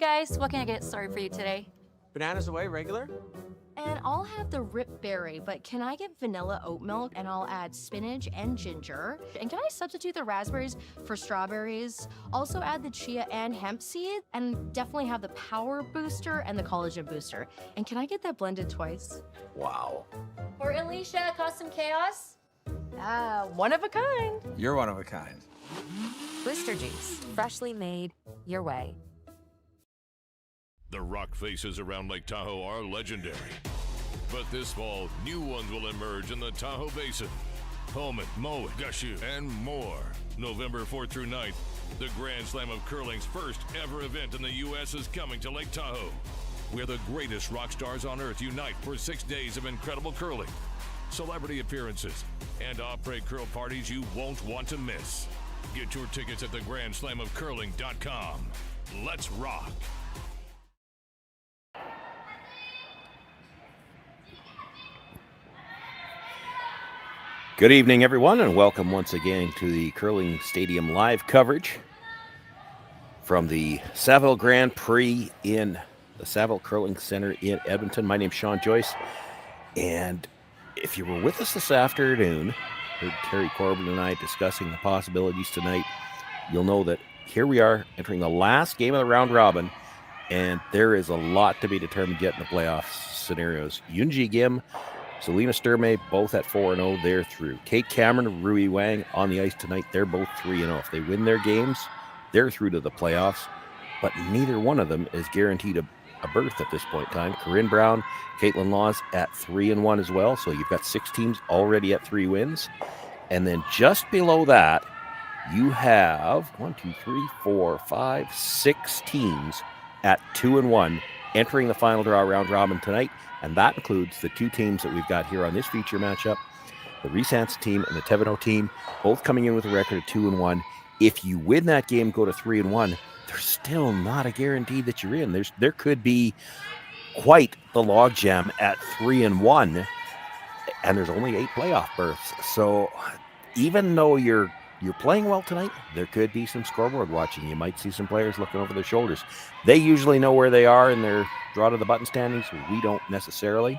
guys, what can I get started for you today? Bananas away, regular? And I'll have the rip berry, but can I get vanilla oat milk and I'll add spinach and ginger? And can I substitute the raspberries for strawberries? Also add the chia and hemp seed, and definitely have the power booster and the collagen booster. And can I get that blended twice? Wow. For Alicia, custom chaos? One of a kind. You're one of a kind. Booster Juice, freshly made, your way. The rock faces around Lake Tahoe are legendary. But this fall, new ones will emerge in the Tahoe Basin. Pullman, Mowat, Gushu, and more. November 4th through 9th, the Grand Slam of Curling's first ever event in the U.S. is coming to Lake Tahoe, where the greatest rock stars on earth unite for 6 days of incredible curling, celebrity appearances, and après curl parties you won't want to miss. Get your tickets at thegrandslamofcurling.com. Let's rock. Good evening, everyone, and welcome once again to the Curling Stadium live coverage from the Saville Grand Prix in the Saville Curling Center in Edmonton. My name's Sean Joyce, and if you were with us this afternoon, heard Terry Corbin and I discussing the possibilities tonight, you'll know that here we are entering the last game of the round robin, and there is a lot to be determined yet in the playoff scenarios. Yunji Kim, Selena Sturmay, both at 4-0, they're through. Kate Cameron, Rui Wang on the ice tonight, they're both 3-0. If they win their games, they're through to the playoffs, but neither one of them is guaranteed a berth at this point in time. Corinne Brown, Caitlin Laws at 3-1 as well, so you've got 6 teams already at 3 wins. And then just below that, you have 6 teams at 2-1 entering the final draw round robin tonight. And that includes the 2 teams that we've got here on this feature matchup, the Reese Hansen team and the Thevenot team, both coming in with a record of 2-1. If you win that game, go to 3-1, there's still not a guarantee that you're in. There could be quite the logjam at 3-1, and there's only 8 playoff berths. So even though you're playing well tonight, there could be some scoreboard watching. You might see some players looking over their shoulders. They usually know where they are in their draw to the button standings. We don't necessarily.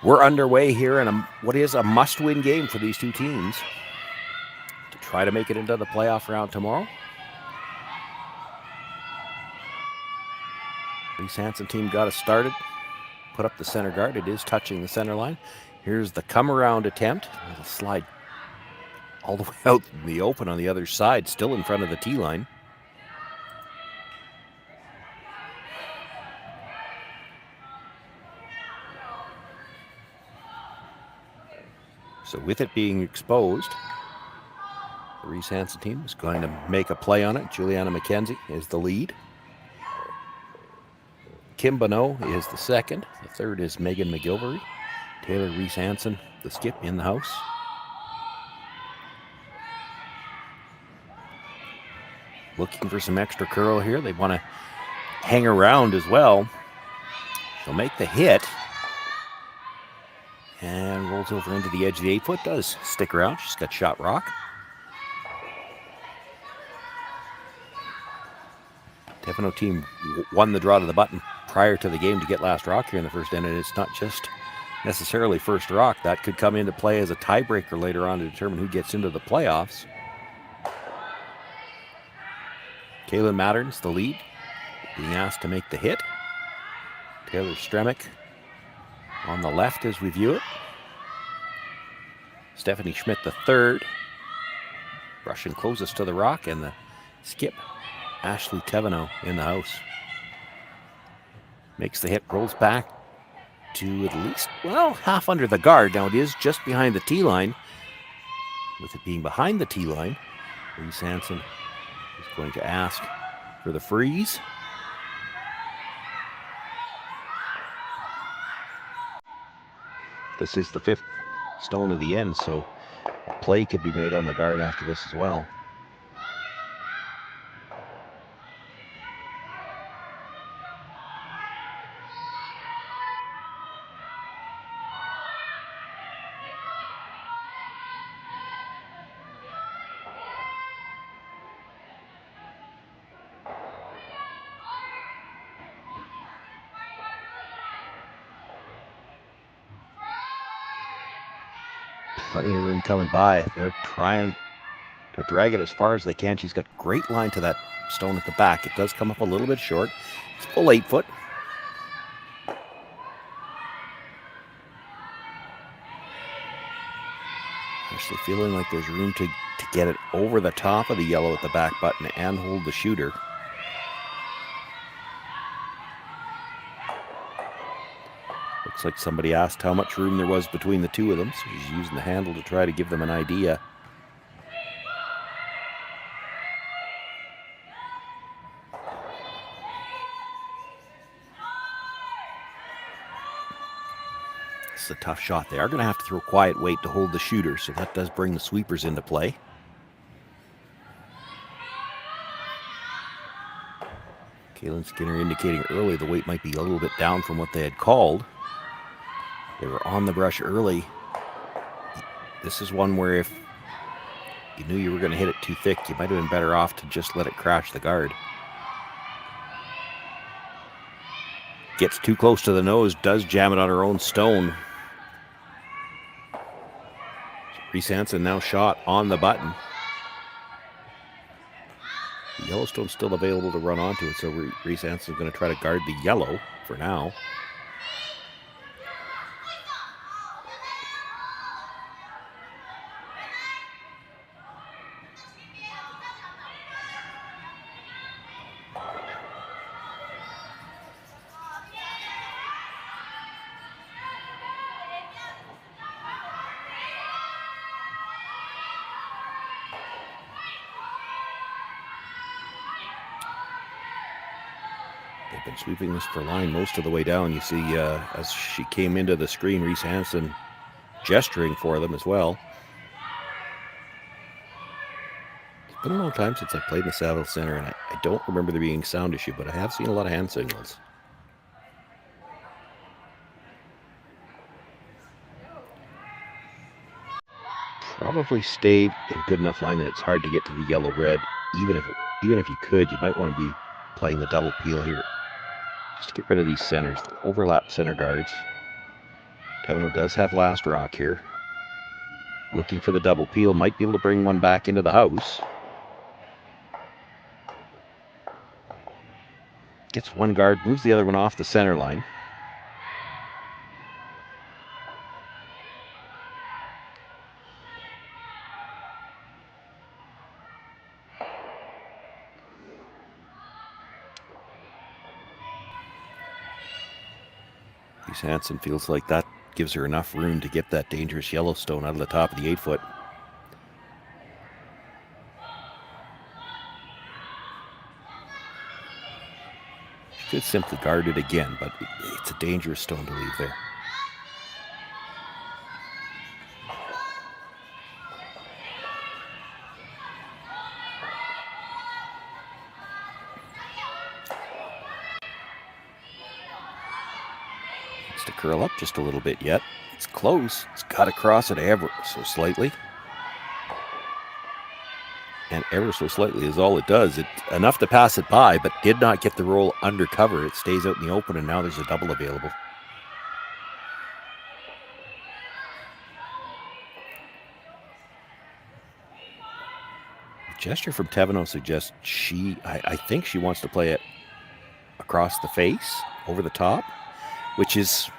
We're underway here in what is a must-win game for these 2 teams to try to make it into the playoff round tomorrow. Reese Hansen team got us started. Put up the center guard. It is touching the center line. Here's the come-around attempt. It'll slide all the way out in the open on the other side, still in front of the T-line. So with it being exposed, the Reese Hansen team is going to make a play on it. Juliana McKenzie is the lead. Kim Bonneau is the second. The third is Megan McGilvery. Taylor Reese Hansen, the skip, in the house. Looking for some extra curl here. They want to hang around as well. She'll make the hit. And rolls over into the edge of the 8-foot. Does stick around. She's got shot rock. Thevenot team won the draw to the button prior to the game to get last rock here in the first end. And it's not just necessarily first rock. That could come into play as a tiebreaker later on to determine who gets into the playoffs. Kaylin Matterns, the lead, being asked to make the hit. Taylor Stremick on the left as we view it. Stephanie Schmidt, the third. Brushing closest to the rock, and the skip, Ashley Thevenot, in the house. Makes the hit, rolls back to at least, well, half under the guard. Now it is just behind the tee line. With it being behind the tee line, Reese Hansen is going to ask for the freeze. This is the 5th stone of the end, so a play could be made on the guard after this as well. Plenty of room coming by. They're trying to drag it as far as they can. She's got great line to that stone at the back. It does come up a little bit short. It's full 8 foot. Actually feeling like there's room to get it over the top of the yellow at the back button and hold the shooter. Looks like somebody asked how much room there was between the two of them, so she's using the handle to try to give them an idea. This is a tough shot. They are going to have to throw quiet weight to hold the shooter, so that does bring the sweepers into play. Kaylin Skinner indicating early the weight might be a little bit down from what they had called. They were on the brush early. This is one where if you knew you were going to hit it too thick, you might have been better off to just let it crash the guard. Gets too close to the nose, does jam it on her own stone. Reese Hansen now shot on the button. The Yellowstone's still available to run onto it, so Reese Hansen's going to try to guard the yellow for now. They've been sweeping this for line most of the way down. You see, as she came into the screen, Reese Hansen gesturing for them as well. It's been a long time since I played in the Saville Center, and I don't remember there being sound issue, but I have seen a lot of hand signals. Probably stayed in good enough line that it's hard to get to the yellow-red. Even if you could, you might want to be playing the double peel here. Just to get rid of these centers, overlap center guards. Thevenot does have last rock here. Looking for the double peel, might be able to bring one back into the house. Gets one guard, moves the other one off the center line. Reese Hansen feels like that gives her enough room to get that dangerous Yellowstone out of the top of the 8 foot. She could simply guard it again, but it's a dangerous stone to leave there. To curl up just a little bit yet. It's close. It's got to cross it ever so slightly. And ever so slightly is all it does. It's enough to pass it by, but did not get the roll under cover. It stays out in the open, and now there's a double available. The gesture from Thevenot suggests I think she wants to play it across the face, over the top, which is,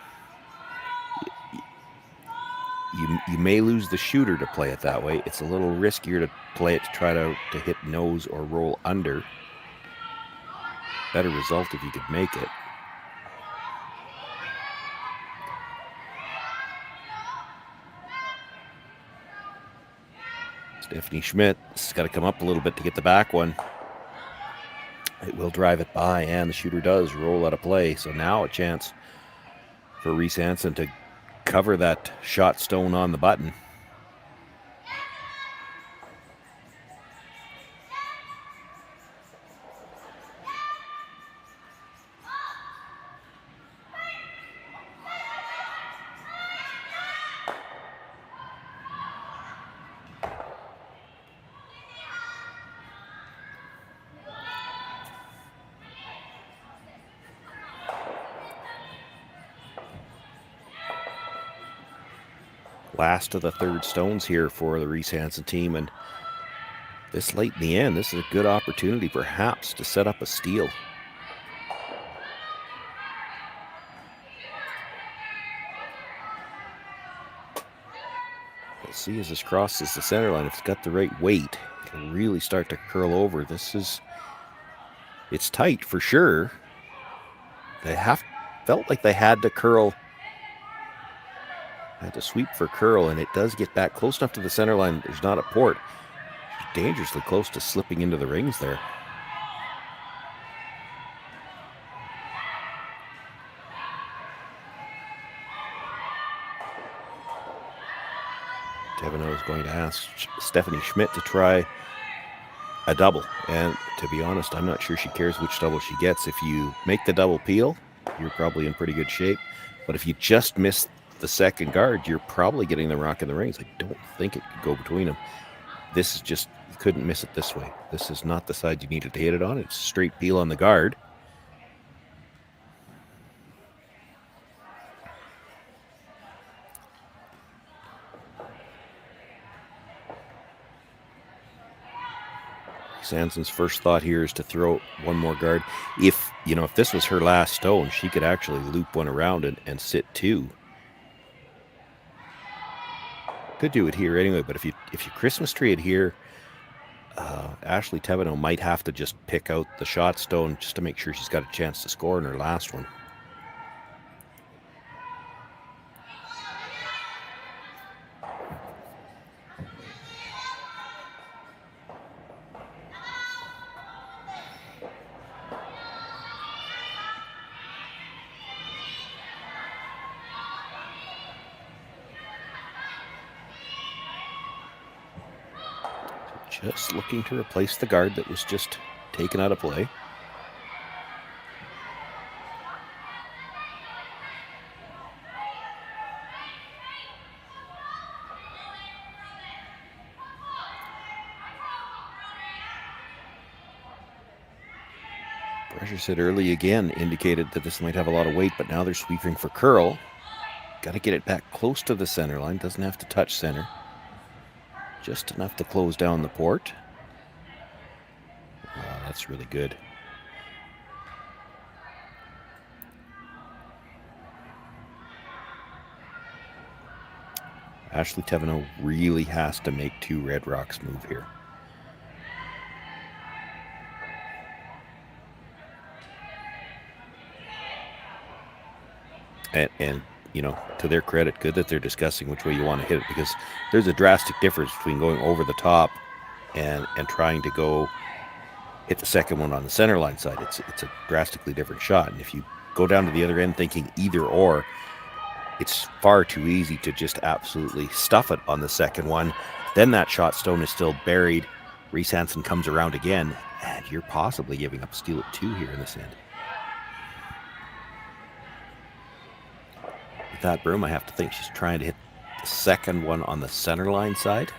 you may lose the shooter to play it that way. It's a little riskier to play it to try to hit nose or roll under. Better result if you could make it. Stephanie Schmidt has got to come up a little bit to get the back one. It will drive it by, and the shooter does roll out of play. So now a chance for Reese Hansen to cover that shot stone on the button. last of the third stones here for the Reese Hansen team, and this late in the end, this is a good opportunity perhaps to set up a steal. Let's see as this crosses the center line. If it's got the right weight, it'll really start to curl over. It's tight for sure. Felt like they had to curl, had to sweep for curl, and it does get back close enough to the center line. There's not a port. Dangerously close to slipping into the rings there. Thevenot is going to ask Stephanie Schmidt to try a double, and to be honest, I'm not sure she cares which double she gets. If you make the double peel, you're probably in pretty good shape, but if you just miss the second guard, you're probably getting the rock in the rings. I don't think it could go between them. This is just, you couldn't miss it this way. This is not the side you needed to hit it on. It's straight peel on the guard. Hansen's first thought here is to throw one more guard. If this was her last stone, she could actually loop one around and sit two. Could do it here anyway, but if you Christmas tree it here, Ashley Thevenot might have to just pick out the shot stone just to make sure she's got a chance to score in her last one. Just looking to replace the guard that was just taken out of play. Pressure set early again indicated that this might have a lot of weight, but now they're sweeping for curl. Got to get it back close to the center line. Doesn't have to touch center. Just enough to close down the port. Wow, that's really good. Ashley Thevenot really has to make two red rocks move here. And to their credit, good that they're discussing which way you want to hit it, because there's a drastic difference between going over the top and trying to go hit the second one on the center line side. It's a drastically different shot. And if you go down to the other end thinking either or, it's far too easy to just absolutely stuff it on the second one. Then that shot stone is still buried. Reese Hansen comes around again, and you're possibly giving up a steal at two here in this end. With that broom, I have to think she's trying to hit the second one on the center line side.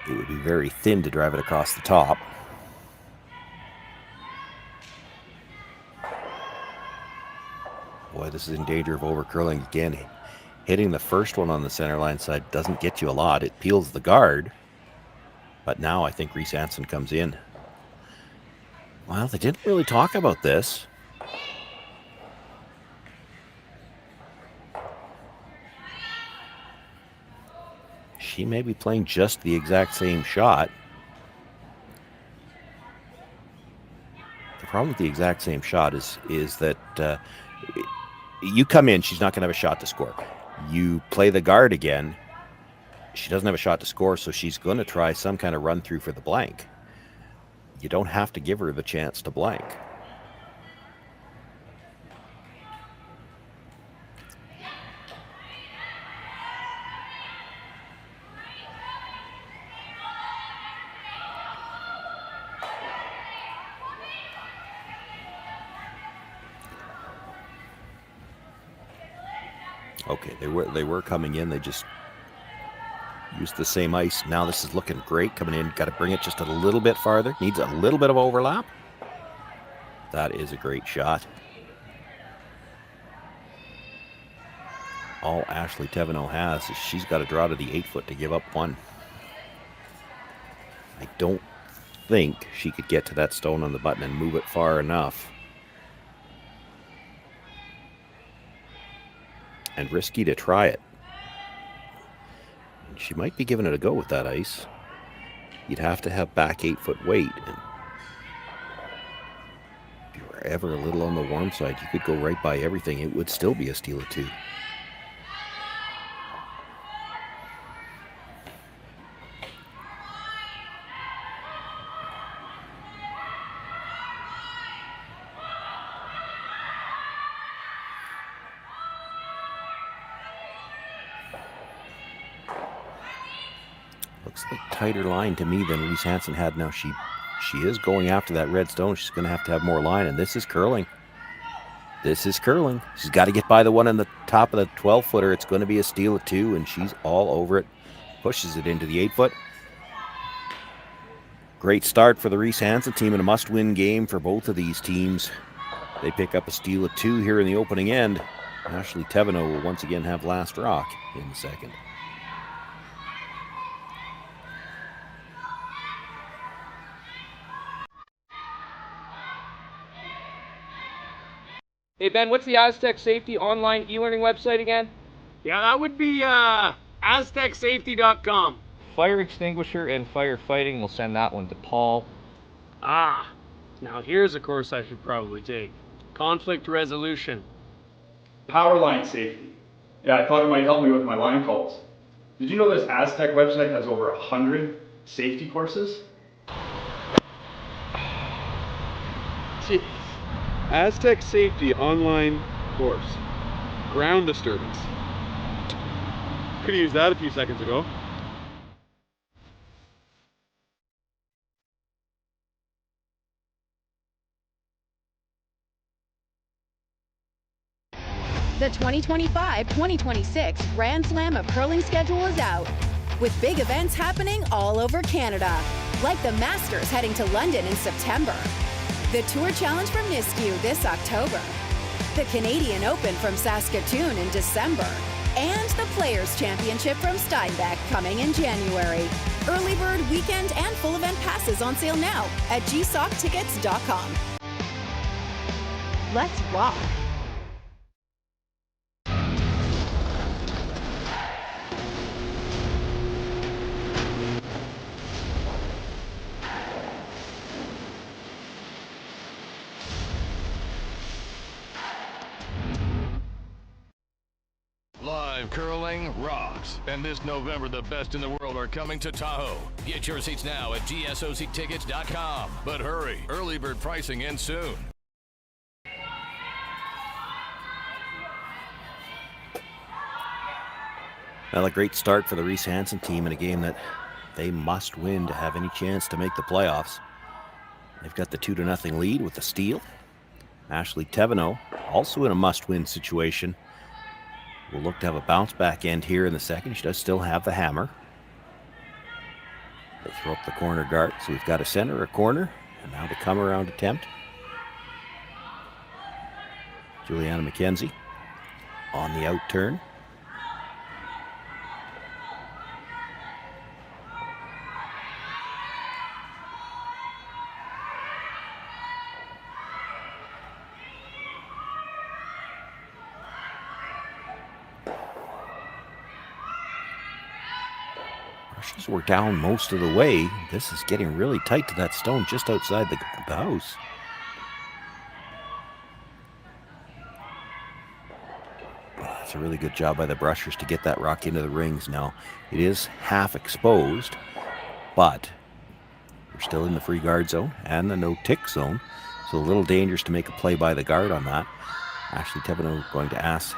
It would be very thin to drive it across the top. Boy, this is in danger of overcurling again. Hitting the first one on the center line side doesn't get you a lot. It peels the guard. But now I think Reese Hansen comes in. Well, they didn't really talk about this. She may be playing just the exact same shot. The problem with the exact same shot is that you come in, she's not going to have a shot to score. You play the guard again, she doesn't have a shot to score, so she's going to try some kind of run through for the blank. You don't have to give her the chance to blank. Okay, they were coming in. They just used the same ice. Now this is looking great coming in. Got to bring it just a little bit farther. Needs a little bit of overlap. That is a great shot. all Ashley Thevenot has is she's got to draw to the 8-foot to give up one. I don't think she could get to that stone on the button and move it far enough. And risky to try it. She might be giving it a go with that ice. You'd have to have back 8-foot weight. And if you were ever a little on the warm side, you could go right by everything. It would still be a steal of 2. Looks like a tighter line to me than Reese Hansen had. Now she is going after that red stone. She's going to have more line, and this is curling. This is curling. She's got to get by the one on the top of the 12-footer. It's going to be a steal of 2, and she's all over it. Pushes it into the 8-foot. Great start for the Reese Hansen team and a must-win game for both of these teams. They pick up a steal of 2 here in the opening end. Ashley Thevenot will once again have last rock in the second. Hey Ben, what's the Aztec Safety online e-learning website again? Yeah, that would be aztecsafety.com. Fire extinguisher and firefighting, we'll send that one to Paul. Ah, now here's a course I should probably take. Conflict resolution. Power line safety. Yeah, I thought it might help me with my line calls. Did you know this Aztec website has over 100 safety courses? Jeez. Aztec Safety online course. Ground disturbance. Could have used that a few seconds ago. The 2025-2026 Grand Slam of Curling schedule is out, with big events happening all over Canada, like the Masters heading to London in September, the Tour Challenge from Nisku this October, the Canadian Open from Saskatoon in December, and the Players' Championship from Steinbeck coming in January. Early bird weekend and full event passes on sale now at gsoctickets.com. Let's rock! Live curling rocks. And this November, the best in the world are coming to Tahoe. Get your seats now at gsoctickets.com. But hurry, early bird pricing ends soon. Well, a great start for the Reese Hansen team in a game that they must win to have any chance to make the playoffs. They've got the 2-0 lead with the steal. Ashley Thevenot also in a must-win situation. Will look to have a bounce-back end here in the second. She does still have the hammer. They throw up the corner guard, so we've got a center, a corner, and now the come-around attempt. Juliana McKenzie on the out turn. Brushes were down most of the way. This is getting really tight to that stone just outside the house. It's a really good job by the brushers to get that rock into the rings. Now, it is half exposed, but we're still in the free guard zone and the no-tick zone, so a little dangerous to make a play by the guard on that. Ashley Thevenot going to ask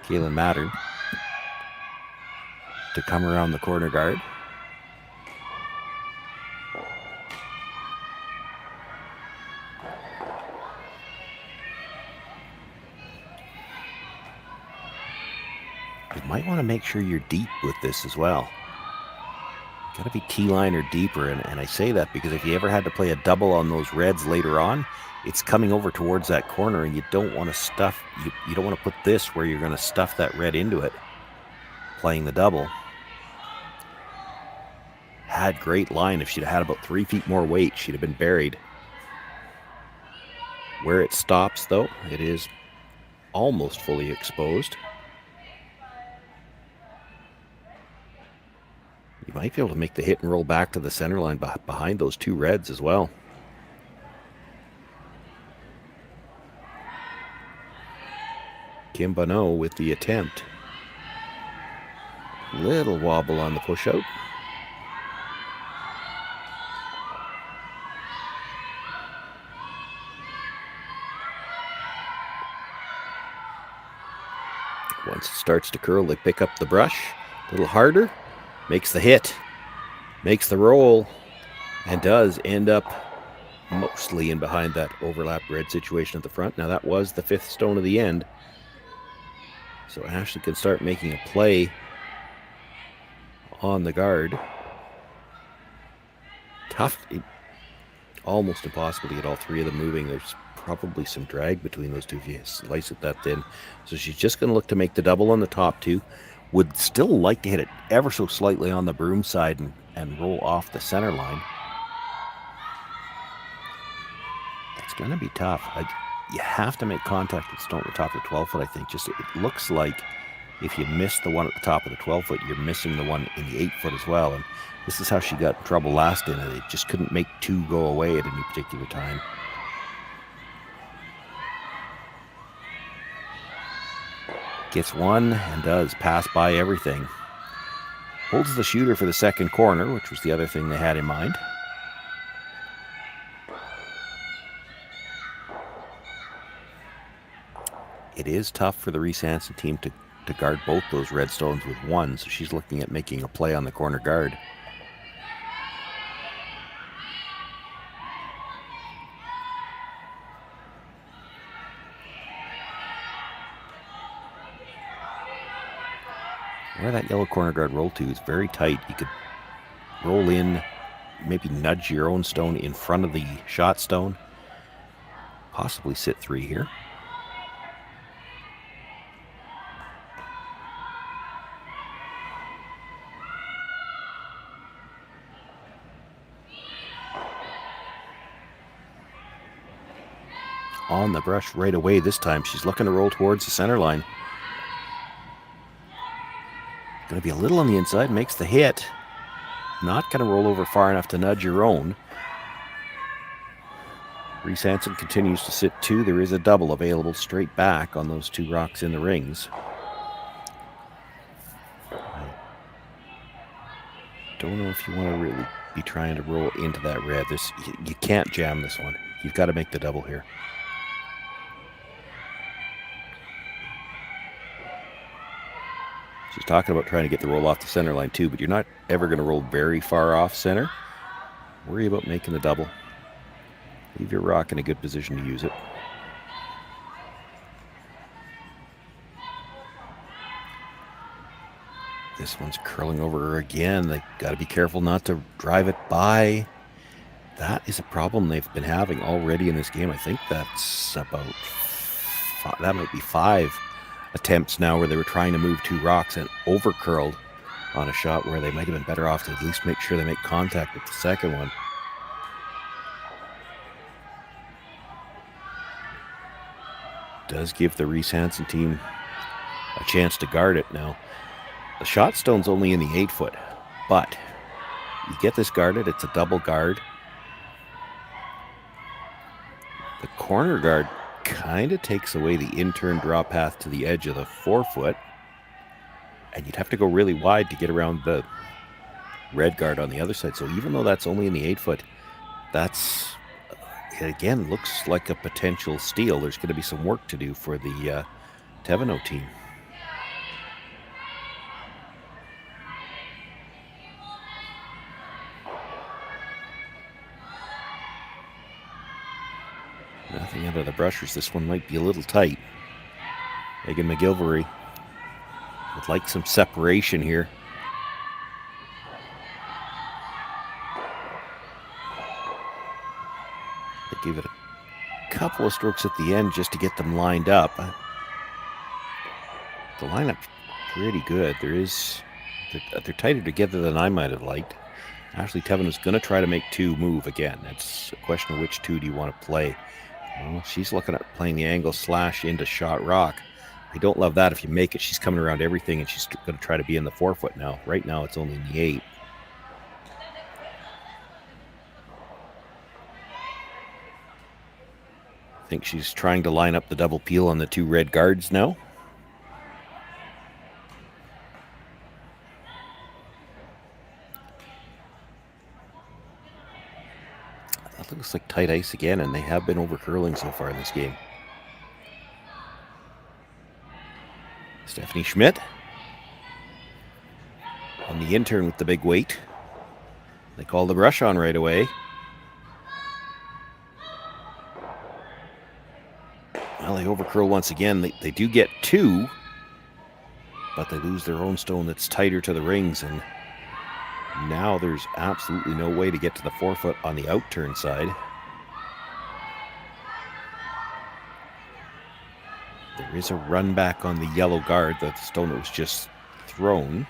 Kaylin Mattern to come around the corner guard. You might want to make sure you're deep with this as well. Got to be T-line or deeper, and I say that because if you ever had to play a double on those reds later on, it's coming over towards that corner, and you don't want to stuff, you don't want to put this where you're going to stuff that red into it, playing the double. Had great line. If she'd had about 3 feet more weight, she'd have been buried. Where it stops, though, it is almost fully exposed. You might be able to make the hit and roll back to the center line behind those two reds as well. Kim Bonneau with the attempt. Little wobble on the push out. Once it starts to curl, they pick up the brush a little harder. Makes the hit, makes the roll, and does end up mostly in behind that overlap red situation at the front. Now that was the 5th stone of the end. So Ashley can start making a play on the guard. Tough, almost impossible to get all 3 of them moving. There's probably some drag between those two if you slice it that thin. So she's just going to look to make the double on the top 2. Would still like to hit it ever so slightly on the broom side and roll off the center line. That's going to be tough. You have to make contact with stone at the top of the 12-foot, I think. Just it looks like if you miss the one at the top of the 12-foot, you're missing the one in the 8-foot as well. And this is how she got in trouble last in it. It just couldn't make 2 go away at any particular time. Gets 1 and does pass by everything. Holds the shooter for the second corner, which was the other thing they had in mind. It is tough for the Reese Hansen team to guard both those red stones with 1, so she's looking at making a play on the corner guard. Where that yellow corner guard roll to is very tight. You could roll in, maybe nudge your own stone in front of the shot stone. Possibly sit 3 here. On the brush right away this time. She's looking to roll towards the center line. Going to be a little on the inside, makes the hit. Not going to roll over far enough to nudge your own. Reese Hansen continues to sit 2. There is a double available straight back on those 2 rocks in the rings. I don't know if you want to really be trying to roll into that red. You can't jam this one. You've got to make the double here. She's talking about trying to get the roll off the center line too, but you're not ever going to roll very far off center. Worry about making the double. Leave your rock in a good position to use it. This one's curling over her again. They got to be careful not to drive it by. That is a problem they've been having already in this game. I think that's about that might be 5 attempts now where they were trying to move 2 rocks and over curled on a shot where they might have been better off to at least make sure they make contact with the second one. Does give the Reese Hansen team a chance to guard it now. The shot stone's only in the 8-foot, but you get this guarded, it's a double guard. The corner guard kind of takes away the in-turn draw path to the edge of the 4-foot, and you'd have to go really wide to get around the red guard on the other side. So even though that's only in the 8-foot, that's, it again looks like a potential steal. There's going to be some work to do for the Thevenot team. Nothing out of the brushers. This one might be a little tight. Megan McGilvery would like some separation here. They gave it a couple of strokes at the end just to get them lined up. The lineup's pretty good. They're tighter together than I might have liked. Ashley Thevenot is going to try to make two move again. It's a question of which two do you want to play. Well, she's looking at playing the angle slash into shot rock. I don't love that. If you make it, she's coming around everything, and she's going to try to be in the 4-foot now. Right now, it's only in the 8. I think she's trying to line up the double peel on the two red guards now. That looks like tight ice again, and they have been over curling so far in this game. Stephanie Schmidt on the intern with the big weight. They call the brush on right away. Well, they overcurl once again. They do get two, but they lose their own stone that's tighter to the rings, and now there's absolutely no way to get to the 4-foot on the outturn side. There is a run back on the yellow guard, the stone that was just thrown.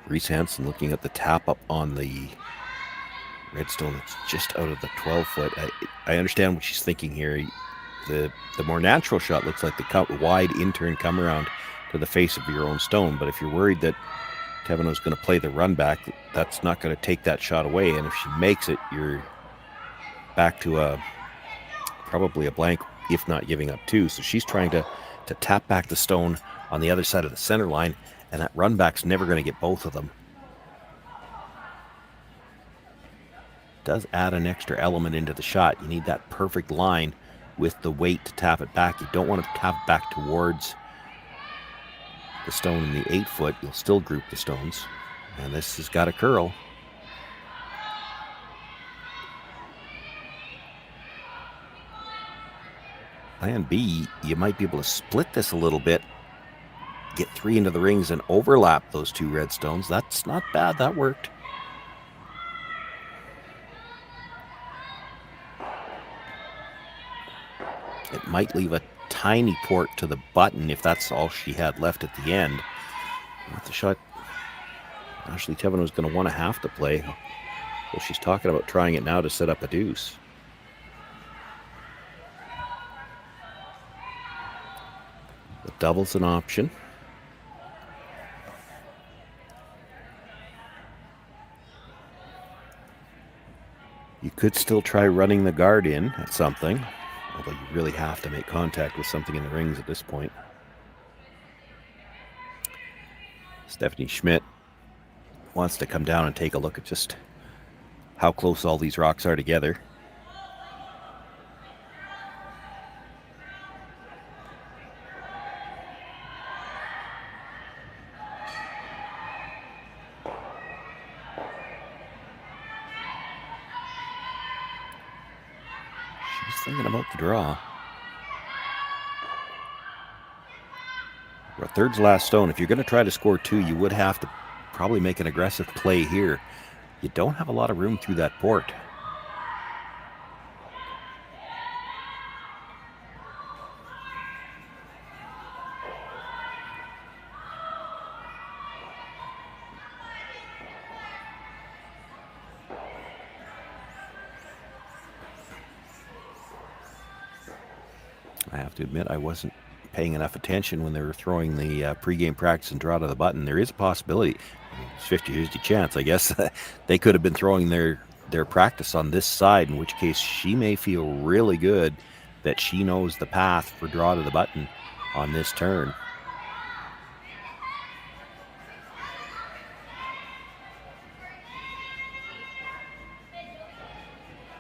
Reese Hansen looking at the tap up on the redstone that's just out of the 12-foot. I understand what she's thinking here. The more natural shot looks like the wide intern come around to the face of your own stone, but if you're worried that Thevenot's going to play the run back, that's not going to take that shot away, and if she makes it, you're back to probably a blank, if not giving up two. So she's trying to tap back the stone on the other side of the center line, and that run back's never going to get both of them. Does add an extra element into the shot. You need that perfect line with the weight to tap it back. You don't want to tap it back towards the stone in the 8-foot. You'll still group the stones, and this has got a curl. Plan B, you might be able to split this a little bit, get 3 into the rings and overlap those two red stones. That's not bad. That worked. It might leave a tiny port to the button if that's all she had left at the end. With the shot, Ashley Thevenot is going to want to have to play. Well, she's talking about trying it now to set up a deuce. The double's an option. You could still try running the guard in at something, although you really have to make contact with something in the rings at this point. Stephanie Schmidt wants to come down and take a look at just how close all these rocks are together. She's thinking about the draw. A third's last stone. If you're going to try to score 2, you would have to probably make an aggressive play here. You don't have a lot of room through that port. I have to admit, I wasn't paying enough attention when they were throwing the pregame practice and draw to the button. There is a possibility, it's 50-50 chance, I guess, they could have been throwing their practice on this side, in which case she may feel really good that she knows the path for draw to the button on this turn.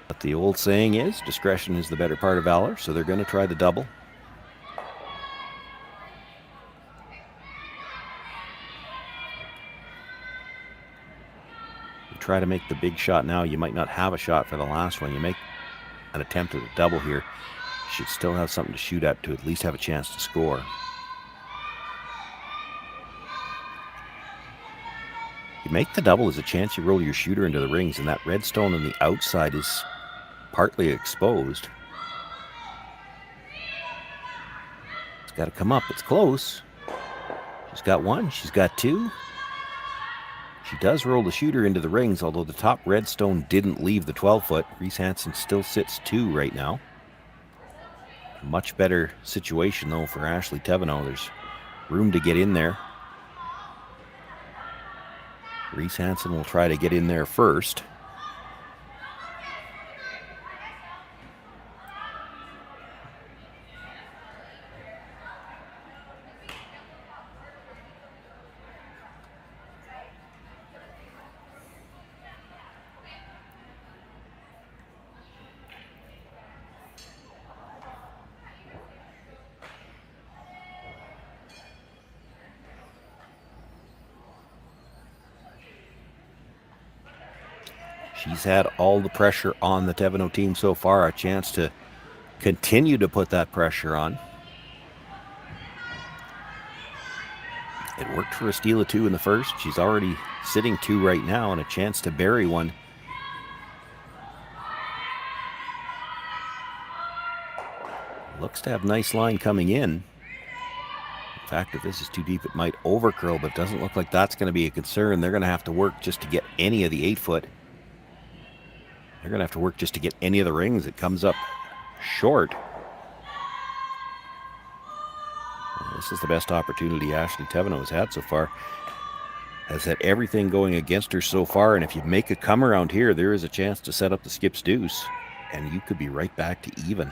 But the old saying is, discretion is the better part of valor, so they're going to try the double. Try to make the big shot now. You might not have a shot for the last one. You make an attempt at a double here. You should still have something to shoot at least have a chance to score. You make the double, there's a chance you roll your shooter into the rings, and that red stone on the outside is partly exposed. It's got to come up. It's close. She's got one. She's got two. She does roll the shooter into the rings, although the top red stone didn't leave the 12-foot. Reese Hansen still sits 2 right now. A much better situation, though, for Ashley Thevenot. There's room to get in there. Reese Hansen will try to get in there first. She's had all the pressure on the Thevenot team so far. A chance to continue to put that pressure on. It worked for a steal of 2 in the first. She's already sitting 2 right now, and a chance to bury one. Looks to have a nice line coming in. In fact, if this is too deep, it might overcurl, but it doesn't look like that's going to be a concern. They're going to have to work just to get any of the 8-foot. They're going to have to work just to get any of the rings. It comes up short. This is the best opportunity Ashley Thevenot has had so far. Has had everything going against her so far, and if you make a come around here, there is a chance to set up the skip's deuce, and you could be right back to even.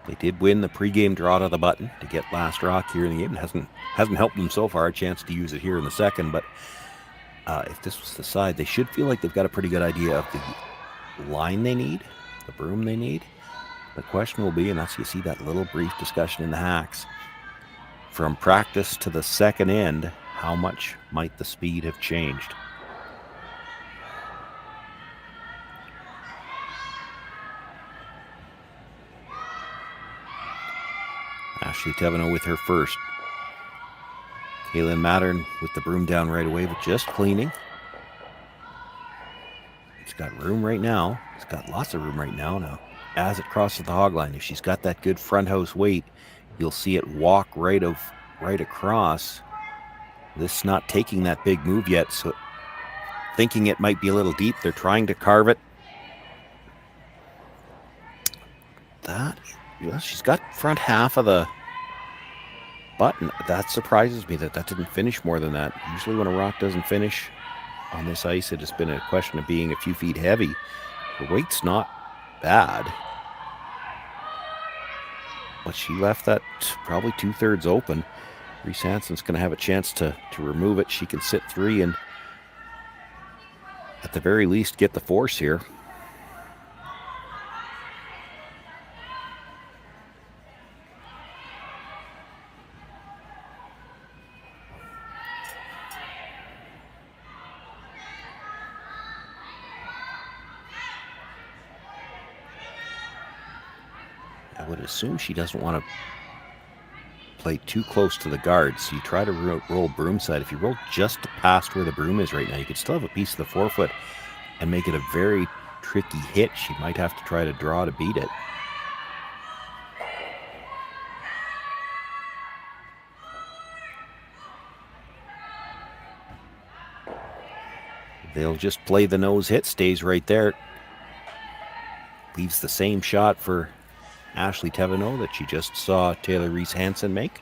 They did win the pregame draw to the button to get last rock here in the game. It hasn't helped them so far. A chance to use it here in the second, but if this was the side, they should feel like they've got a pretty good idea of the line they need, the broom they need. The question will be, and that's you see that little brief discussion in the hacks, from practice to the second end, how much might the speed have changed? Ashley Thevenot with her first. Kaylin Mattern with the broom down right away, but just cleaning. It's got room right now. It's got lots of room right now. Now, as it crosses the hog line, if she's got that good front house weight, you'll see it walk right across. This not taking that big move yet, so thinking it might be a little deep. They're trying to carve it. She's got front half of the button. That surprises me that didn't finish more than that. Usually when a rock doesn't finish on this ice, it has been a question of being a few feet heavy. The weight's not bad, but she left that probably 2/3 open. Reese Hansen's going to have a chance to remove it. She can sit 3 and at the very least get the force here. I would assume she doesn't want to play too close to the guard, so you try to roll broom side. If you roll just past where the broom is right now, you could still have a piece of the 4-foot and make it a very tricky hit. She might have to try to draw to beat it. They'll just play the nose hit, stays right there. Leaves the same shot for Ashley Thevenot that she just saw Taylor Reese Hansen make.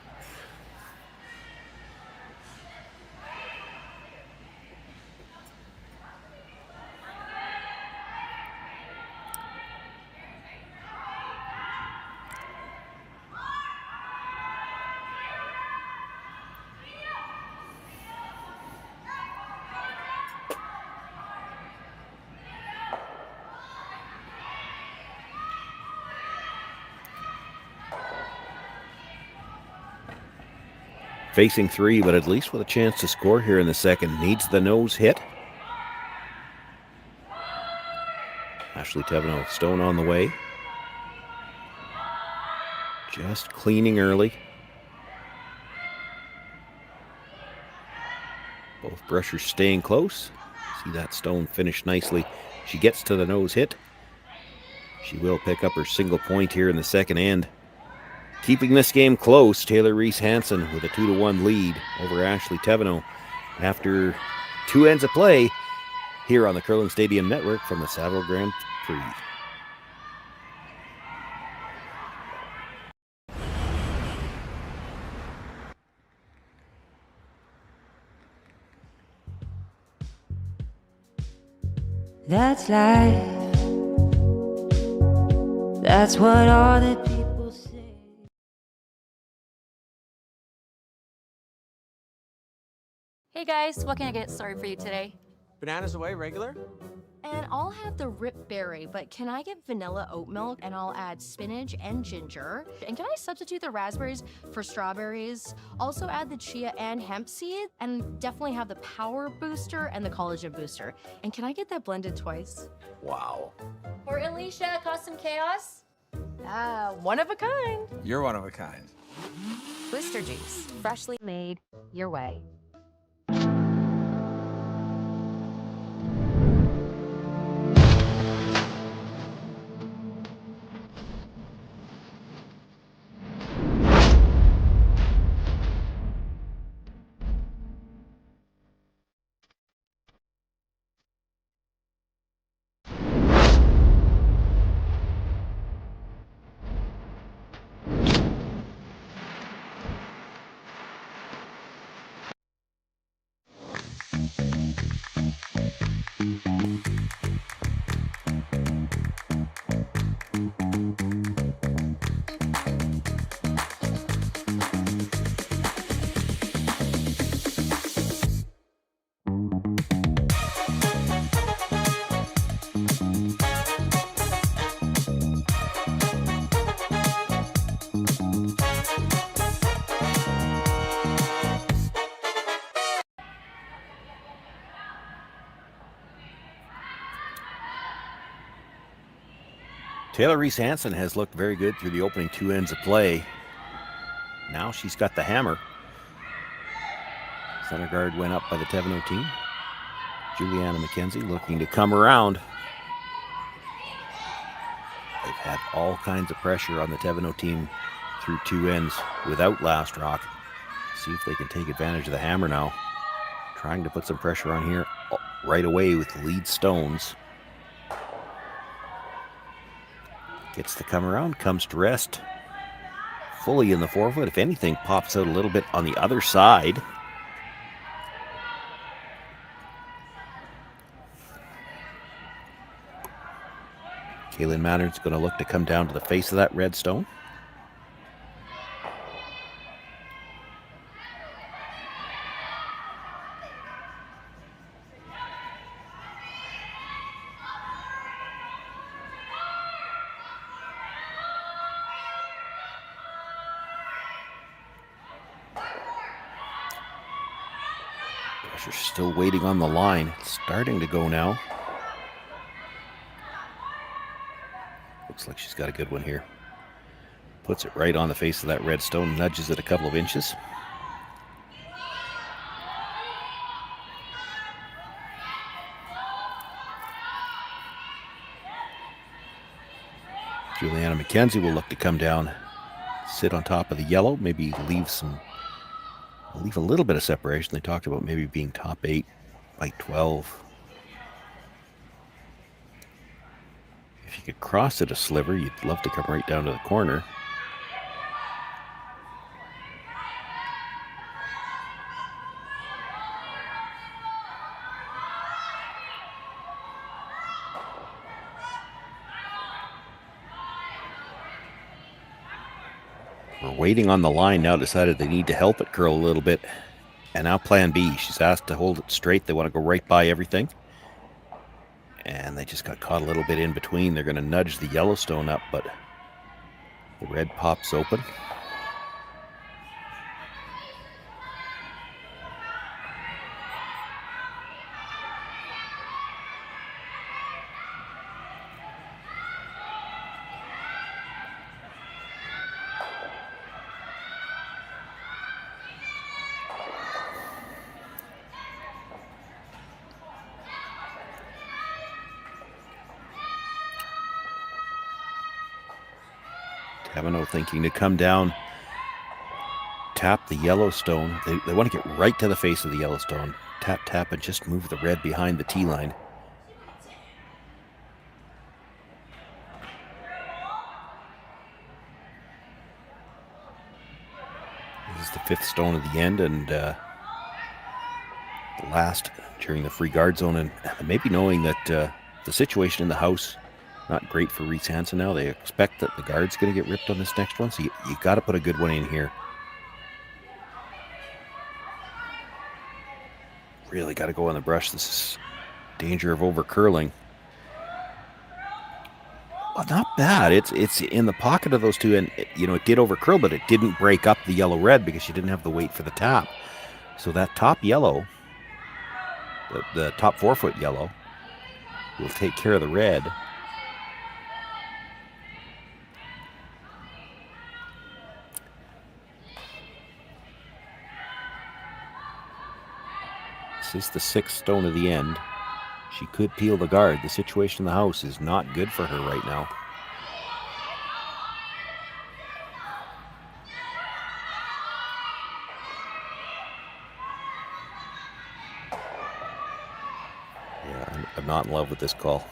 Facing three, but at least with a chance to score here in the second. Needs the nose hit. Ashley Thevenot, stone on the way. Just cleaning early. Both brushers staying close. See that stone finish nicely. She gets to the nose hit. She will pick up her single point here in the second end. Keeping this game close, Taylor Reese Hansen with a 2-1 lead over Ashley Thevenot after 2 ends of play here on the Curling Stadium Network from the Saville Grand Prix. That's life. That's what all the people say. Hey guys, what can I get started for you today? Bananas away, regular? And I'll have the rip berry, but can I get vanilla oat milk and I'll add spinach and ginger? And can I substitute the raspberries for strawberries? Also add the chia and hemp seed, and definitely have the power booster and the collagen booster. And can I get that blended twice? Wow. For Alicia, Custom Chaos? One of a kind. You're one of a kind. Blister juice, freshly made your way. Taylor Reese Hansen has looked very good through the opening 2 ends of play. Now she's got the hammer. Center guard went up by the Thevenot team. Juliana McKenzie looking to come around. They've had all kinds of pressure on the Thevenot team through 2 ends without last rock. See if they can take advantage of the hammer now. Trying to put some pressure on here right away with lead stones. Gets to come around, comes to rest. Fully in the forefoot. If anything, pops out a little bit on the other side. Kaylin Maynard's going to look to come down to the face of that red stone. Pressure's still waiting on the line. It's starting to go now. Looks like she's got a good one here. Puts it right on the face of that red stone, nudges it a couple of inches. Juliana McKenzie will look to come down, sit on top of the yellow, maybe leave a little bit of separation. They talked about maybe being top 8 by 12. If you could cross it a sliver, you'd love to come right down to the corner. We're waiting on the line now. Decided they need to help it curl a little bit. And now plan B. She's asked to hold it straight. They want to go right by everything. And they just got caught a little bit in between. They're going to nudge the Yellowstone up, but the red pops open. Thevenot thinking to come down, tap the yellow stone. They want to get right to the face of the yellow stone. Tap, tap, and just move the red behind the tee line. This is the fifth stone of the end, and the last during the free guard zone, and maybe knowing that the situation in the house, not great for Reese Hansen now. They expect that the guard's going to get ripped on this next one, so you got to put a good one in here. Really got to go on the brush. This is danger of over curling. Well, not bad. It's in the pocket of those two, and it did over curl, but it didn't break up the yellow red because you didn't have the weight for the tap. So that top yellow, the top 4 foot yellow, will take care of the red. This is the 6th stone of the end. She could peel the guard. The situation in the house is not good for her right now. Yeah, I'm not in love with this call.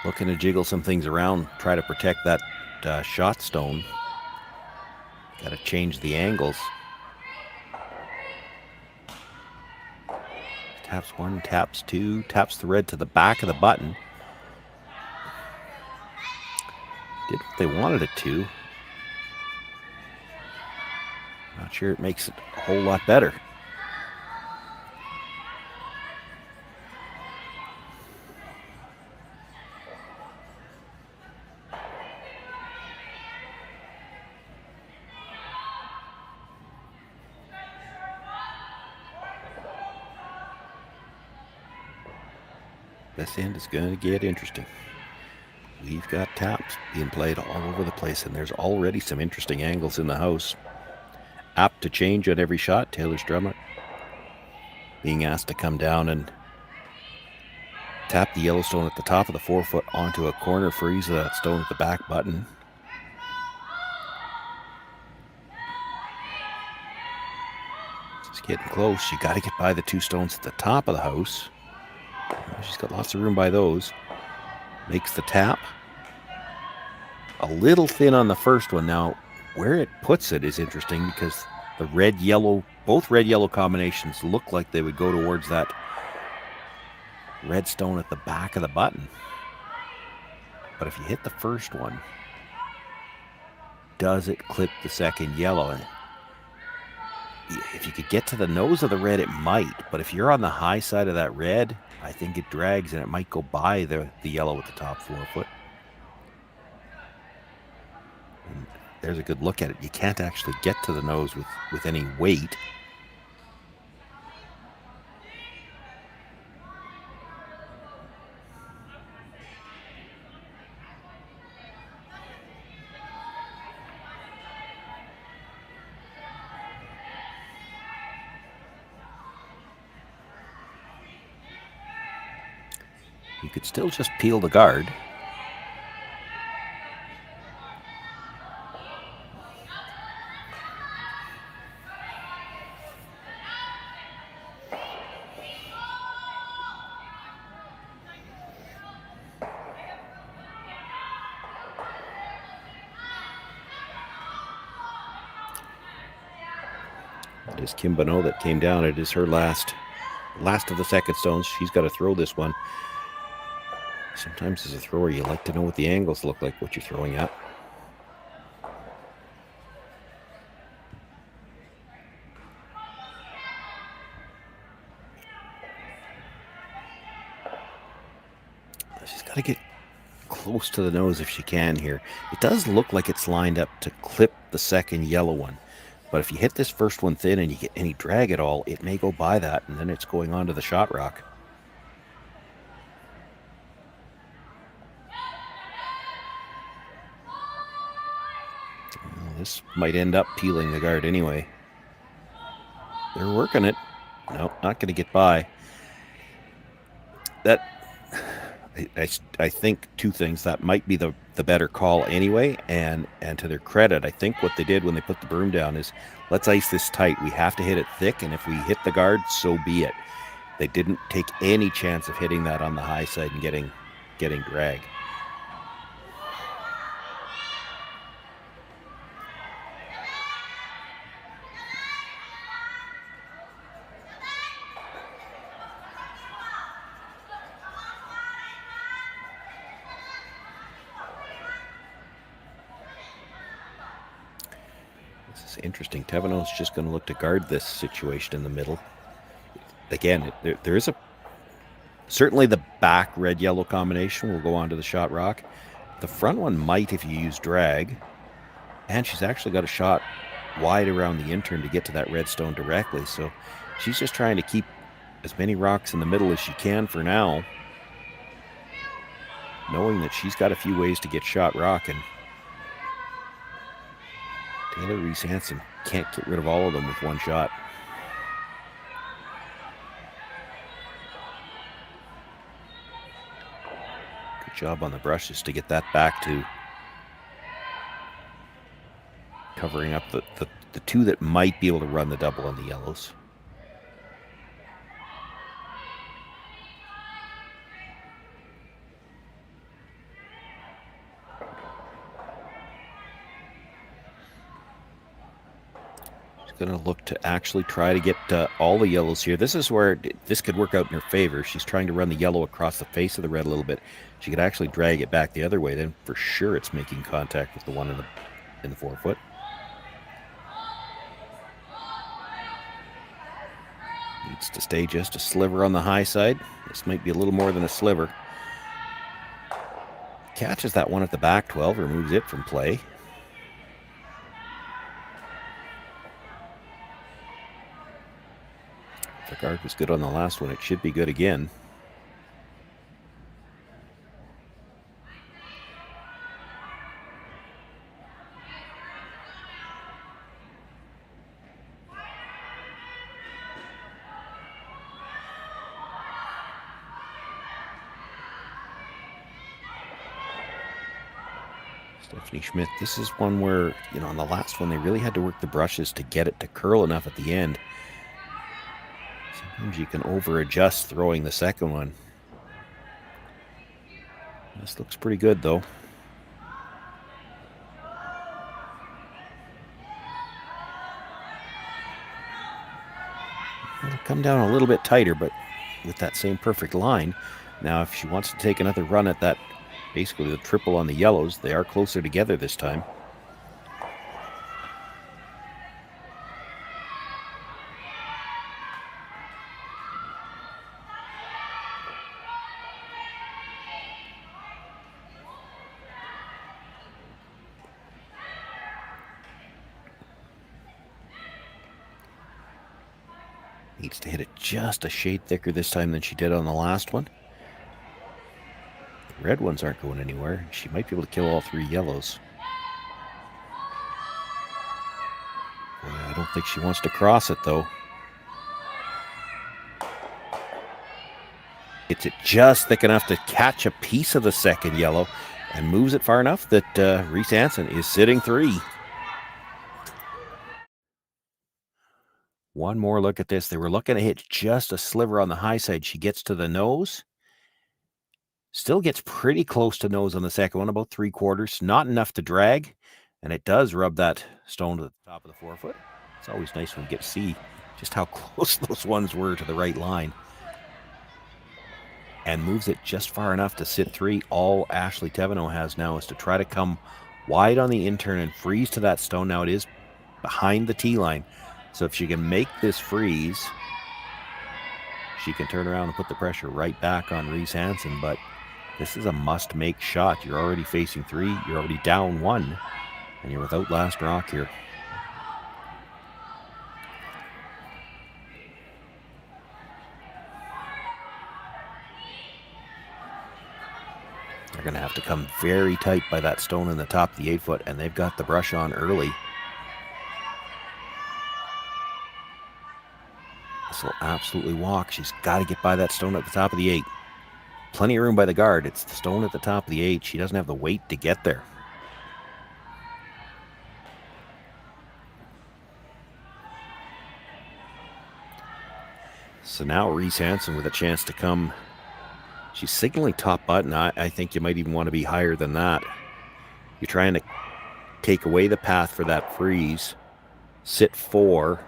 Looking to jiggle some things around, try to protect that shot stone. Got to change the angles. Taps 1, taps 2, taps the red to the back of the button. Did what they wanted it to. Not sure it makes it a whole lot better. This end is going to get interesting. We've got taps being played all over the place, and there's already some interesting angles in the house. Apt to change on every shot. Taylor Strummer being asked to come down and tap the yellow stone at the top of the 4 foot onto a corner, freeze that stone at the back button. It's getting close. You got to get by the 2 stones at the top of the house. She's got lots of room by those. Makes the tap. A little thin on the first one. Now, where it puts it is interesting because the red-yellow, both red-yellow combinations look like they would go towards that red stone at the back of the button. But if you hit the first one, does it clip the second yellow? And if you could get to the nose of the red, it might. But if you're on the high side of that red, I think it drags and it might go by the yellow at the top 4 foot. And there's a good look at it. You can't actually get to the nose with any weight. You could still just peel the guard. It is Kim Bonneau that came down. It is her last of the second stones. She's got to throw this one. Sometimes as a thrower, you like to know what the angles look like, what you're throwing at. She's got to get close to the nose if she can here. It does look like it's lined up to clip the second yellow one. But if you hit this first one thin and you get any drag at all, it may go by that, and then it's going on to the shot rock. This might end up peeling the guard anyway. They're working it. No, not going to get by. That, I think two things. That might be the better call anyway. And to their credit, I think what they did when they put the broom down is, let's ice this tight. We have to hit it thick, and if we hit the guard, so be it. They didn't take any chance of hitting that on the high side and getting drag. This is interesting. Thevenot's just going to look to guard this situation in the middle. Again, there is certainly the back red-yellow combination will go onto the shot rock. The front one might if you use drag. And she's actually got a shot wide around the intern to get to that red stone directly. So she's just trying to keep as many rocks in the middle as she can for now, knowing that she's got a few ways to get shot rock. And Taylor Reese Hansen can't get rid of all of them with one shot. Job on the brushes to get that back to covering up the two that might be able to run the double on the yellows. Going to look to actually try to get all the yellows here. This is where this could work out in her favor. She's trying to run the yellow across the face of the red a little bit. She could actually drag it back the other way. Then for sure it's making contact with the one in the forefoot. Needs to stay just a sliver on the high side. This might be a little more than a sliver. Catches that one at the back 12, removes it from play. The guard was good on the last one. It should be good again. Stephanie Schmidt, this is one where, on the last one, they really had to work the brushes to get it to curl enough at the end. Sometimes you can over-adjust throwing the second one. This looks pretty good, though. It'll come down a little bit tighter, but with that same perfect line. Now, if she wants to take another run at that, basically the triple on the yellows, they are closer together this time. Needs to hit it just a shade thicker this time than she did on the last one. The red ones aren't going anywhere. She might be able to kill all three yellows. I don't think she wants to cross it, though. Gets it just thick enough to catch a piece of the second yellow and moves it far enough that Reese Hansen is sitting three. One more look at this. They were looking to hit just a sliver on the high side. She gets to the nose. Still gets pretty close to nose on the second one, about 3/4. Not enough to drag. And it does rub that stone to the top of the forefoot. It's always nice when you get to see just how close those ones were to the right line. And moves it just far enough to sit three. All Ashley Thevenot has now is to try to come wide on the intern and freeze to that stone. Now it is behind the tee line. So if she can make this freeze, she can turn around and put the pressure right back on Reese Hansen. But this is a must-make shot. You're already facing three. You're already down one. And you're without last rock here. They're going to have to come very tight by that stone in the top of the 8-foot. And they've got the brush on early. This will absolutely walk. She's got to get by that stone at the top of the 8. Plenty of room by the guard. It's the stone at the top of the 8. She doesn't have the weight to get there. So now Reese Hansen with a chance to come. She's signaling top button. I think you might even want to be higher than that. You're trying to take away the path for that freeze. Sit 4.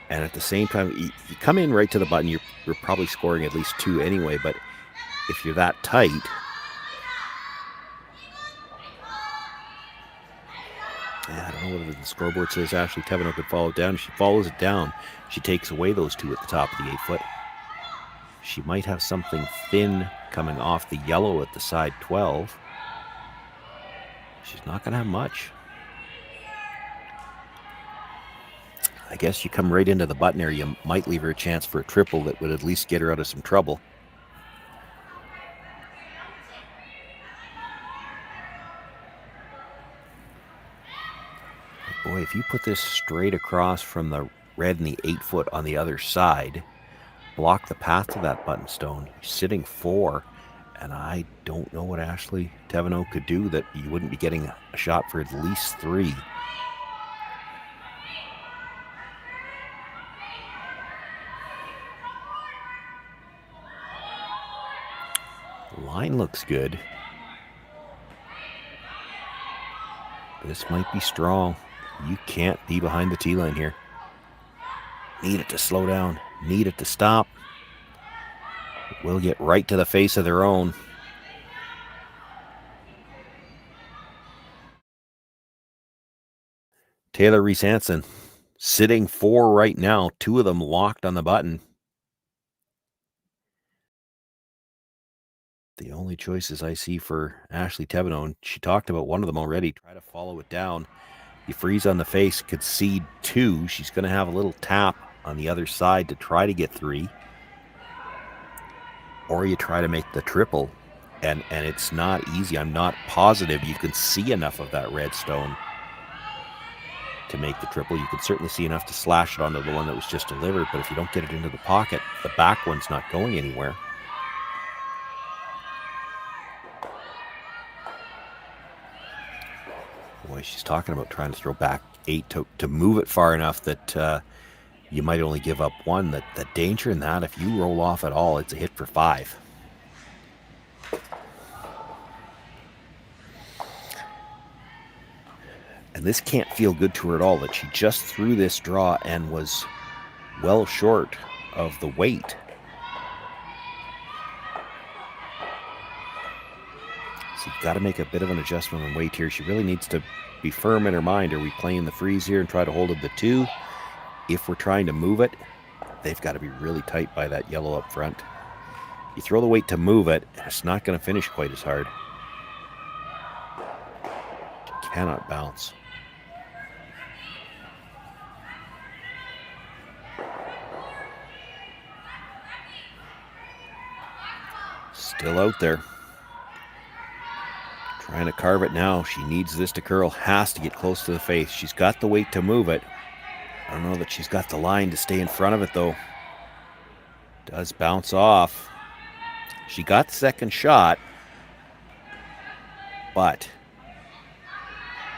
And at the same time, you come in right to the button. You're probably scoring at least 2 anyway. But if you're that tight, I don't know whether the scoreboard says Ashley Thevenot could follow it down. If she follows it down, she takes away those 2 at the top of the 8 foot. She might have something thin coming off the yellow at the side 12. She's not going to have much. I guess you come right into the button area, you might leave her a chance for a triple that would at least get her out of some trouble. Boy, if you put this straight across from the red and the 8 foot on the other side, block the path to that button stone, you're sitting 4, and I don't know what Ashley Thevenot could do that you wouldn't be getting a shot for at least 3. Line looks good. This might be strong. You can't be behind the tee line here. Need it to slow down. Need it to stop. We'll get right to the face of their own. Taylor Reese Hansen sitting 4 right now. 2 of them locked on the button. The only choices I see for Ashley Thevenot, and she talked about one of them already, try to follow it down. You freeze on the face, concede 2. She's going to have a little tap on the other side to try to get 3. Or you try to make the triple, and it's not easy. I'm not positive you can see enough of that red stone to make the triple. You can certainly see enough to slash it onto the one that was just delivered, but if you don't get it into the pocket, the back one's not going anywhere. Boy, she's talking about trying to throw back 8 to move it far enough that you might only give up 1. The danger in that, if you roll off at all, it's a hit for 5. And this can't feel good to her at all, that she just threw this draw and was well short of the weight. So you've got to make a bit of an adjustment on weight here. She really needs to be firm in her mind. Are we playing the freeze here and try to hold it the 2? If we're trying to move it, they've got to be really tight by that yellow up front. You throw the weight to move it, it's not going to finish quite as hard. She cannot bounce. Still out there. Trying to carve it now. She needs this to curl. Has to get close to the face. She's got the weight to move it. I don't know that she's got the line to stay in front of it, though. Does bounce off. She got the second shot. But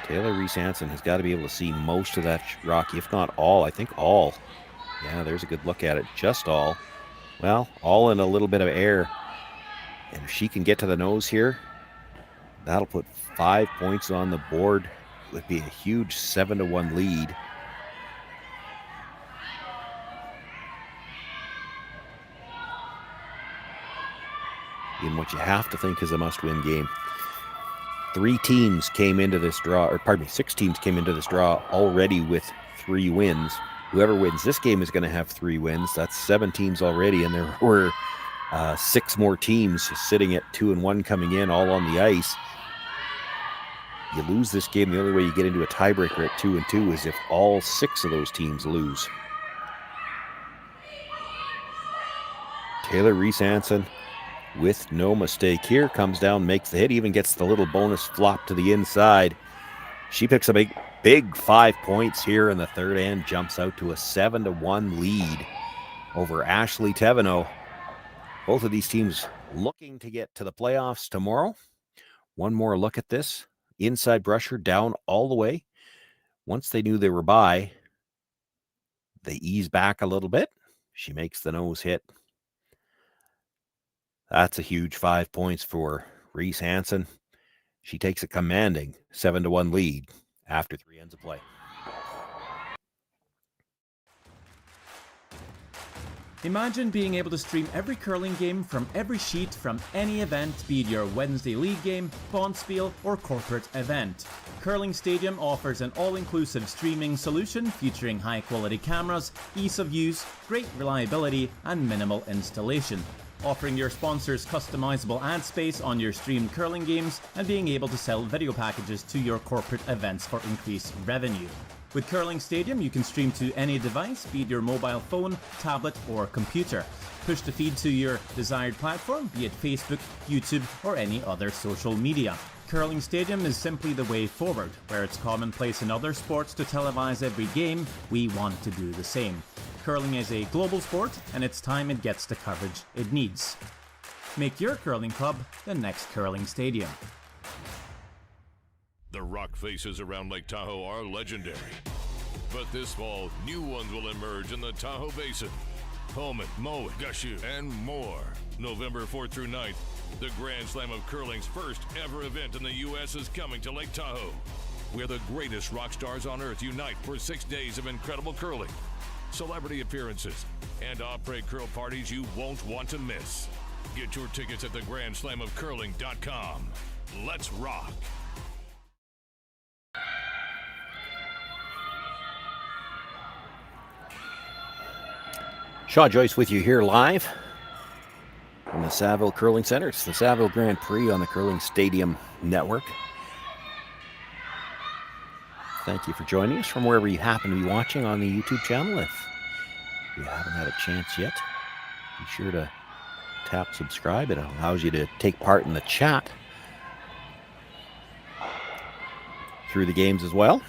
Taylor Reese Hansen has got to be able to see most of that rock, if not all. I think all. Yeah, there's a good look at it. Just all. Well, all in a little bit of air. And if she can get to the nose here, that'll put 5 points on the board. It would be a huge 7-1 lead. In what you have to think is a must-win game. 6 teams came into this draw already with 3 wins. Whoever wins this game is going to have 3 wins. That's 7 teams already, and there were 6 more teams sitting at 2-1 coming in, all on the ice. You lose this game, the only way you get into a tiebreaker at 2-2 is if all 6 of those teams lose. Taylor Reese Hansen, with no mistake here, comes down, makes the hit, even gets the little bonus flop to the inside. She picks a big 5 points here in the third and jumps out to a 7-1 lead. over Ashley Thevenot. Both of these teams looking to get to the playoffs tomorrow. One more look at this. Inside brusher down all the way. Once they knew they were by, they ease back a little bit. She makes the nose hit. That's a huge 5 points for Reese Hansen. She takes a commanding 7-1 lead after 3 ends of play. Imagine being able to stream every curling game from every sheet from any event, be it your Wednesday league game, bonspiel, or corporate event. Curling Stadium offers an all-inclusive streaming solution featuring high-quality cameras, ease of use, great reliability, and minimal installation. Offering your sponsors customizable ad space on your streamed curling games and being able to sell video packages to your corporate events for increased revenue. With Curling Stadium, you can stream to any device, be it your mobile phone, tablet, or computer. Push the feed to your desired platform, be it Facebook, YouTube, or any other social media. Curling Stadium is simply the way forward. Where it's commonplace in other sports to televise every game, we want to do the same. Curling is a global sport, and it's time it gets the coverage it needs. Make your curling club the next Curling Stadium. The rock faces around Lake Tahoe are legendary. But this fall, new ones will emerge in the Tahoe Basin. Pullman, Moe, Gushu, and more. November 4th through 9th, the Grand Slam of Curling's first ever event in the U.S. is coming to Lake Tahoe, where the greatest rock stars on earth unite for 6 days of incredible curling, celebrity appearances, and après curl parties you won't want to miss. Get your tickets at thegrandslamofcurling.com. Let's rock! Shaw Joyce with you here live from the Saville Curling Center. It's the Saville Grand Prix on the Curling Stadium Network. Thank you for joining us from wherever you happen to be watching on the YouTube channel. If you haven't had a chance yet, be sure to tap subscribe. It allows you to take part in the chat through the games as well.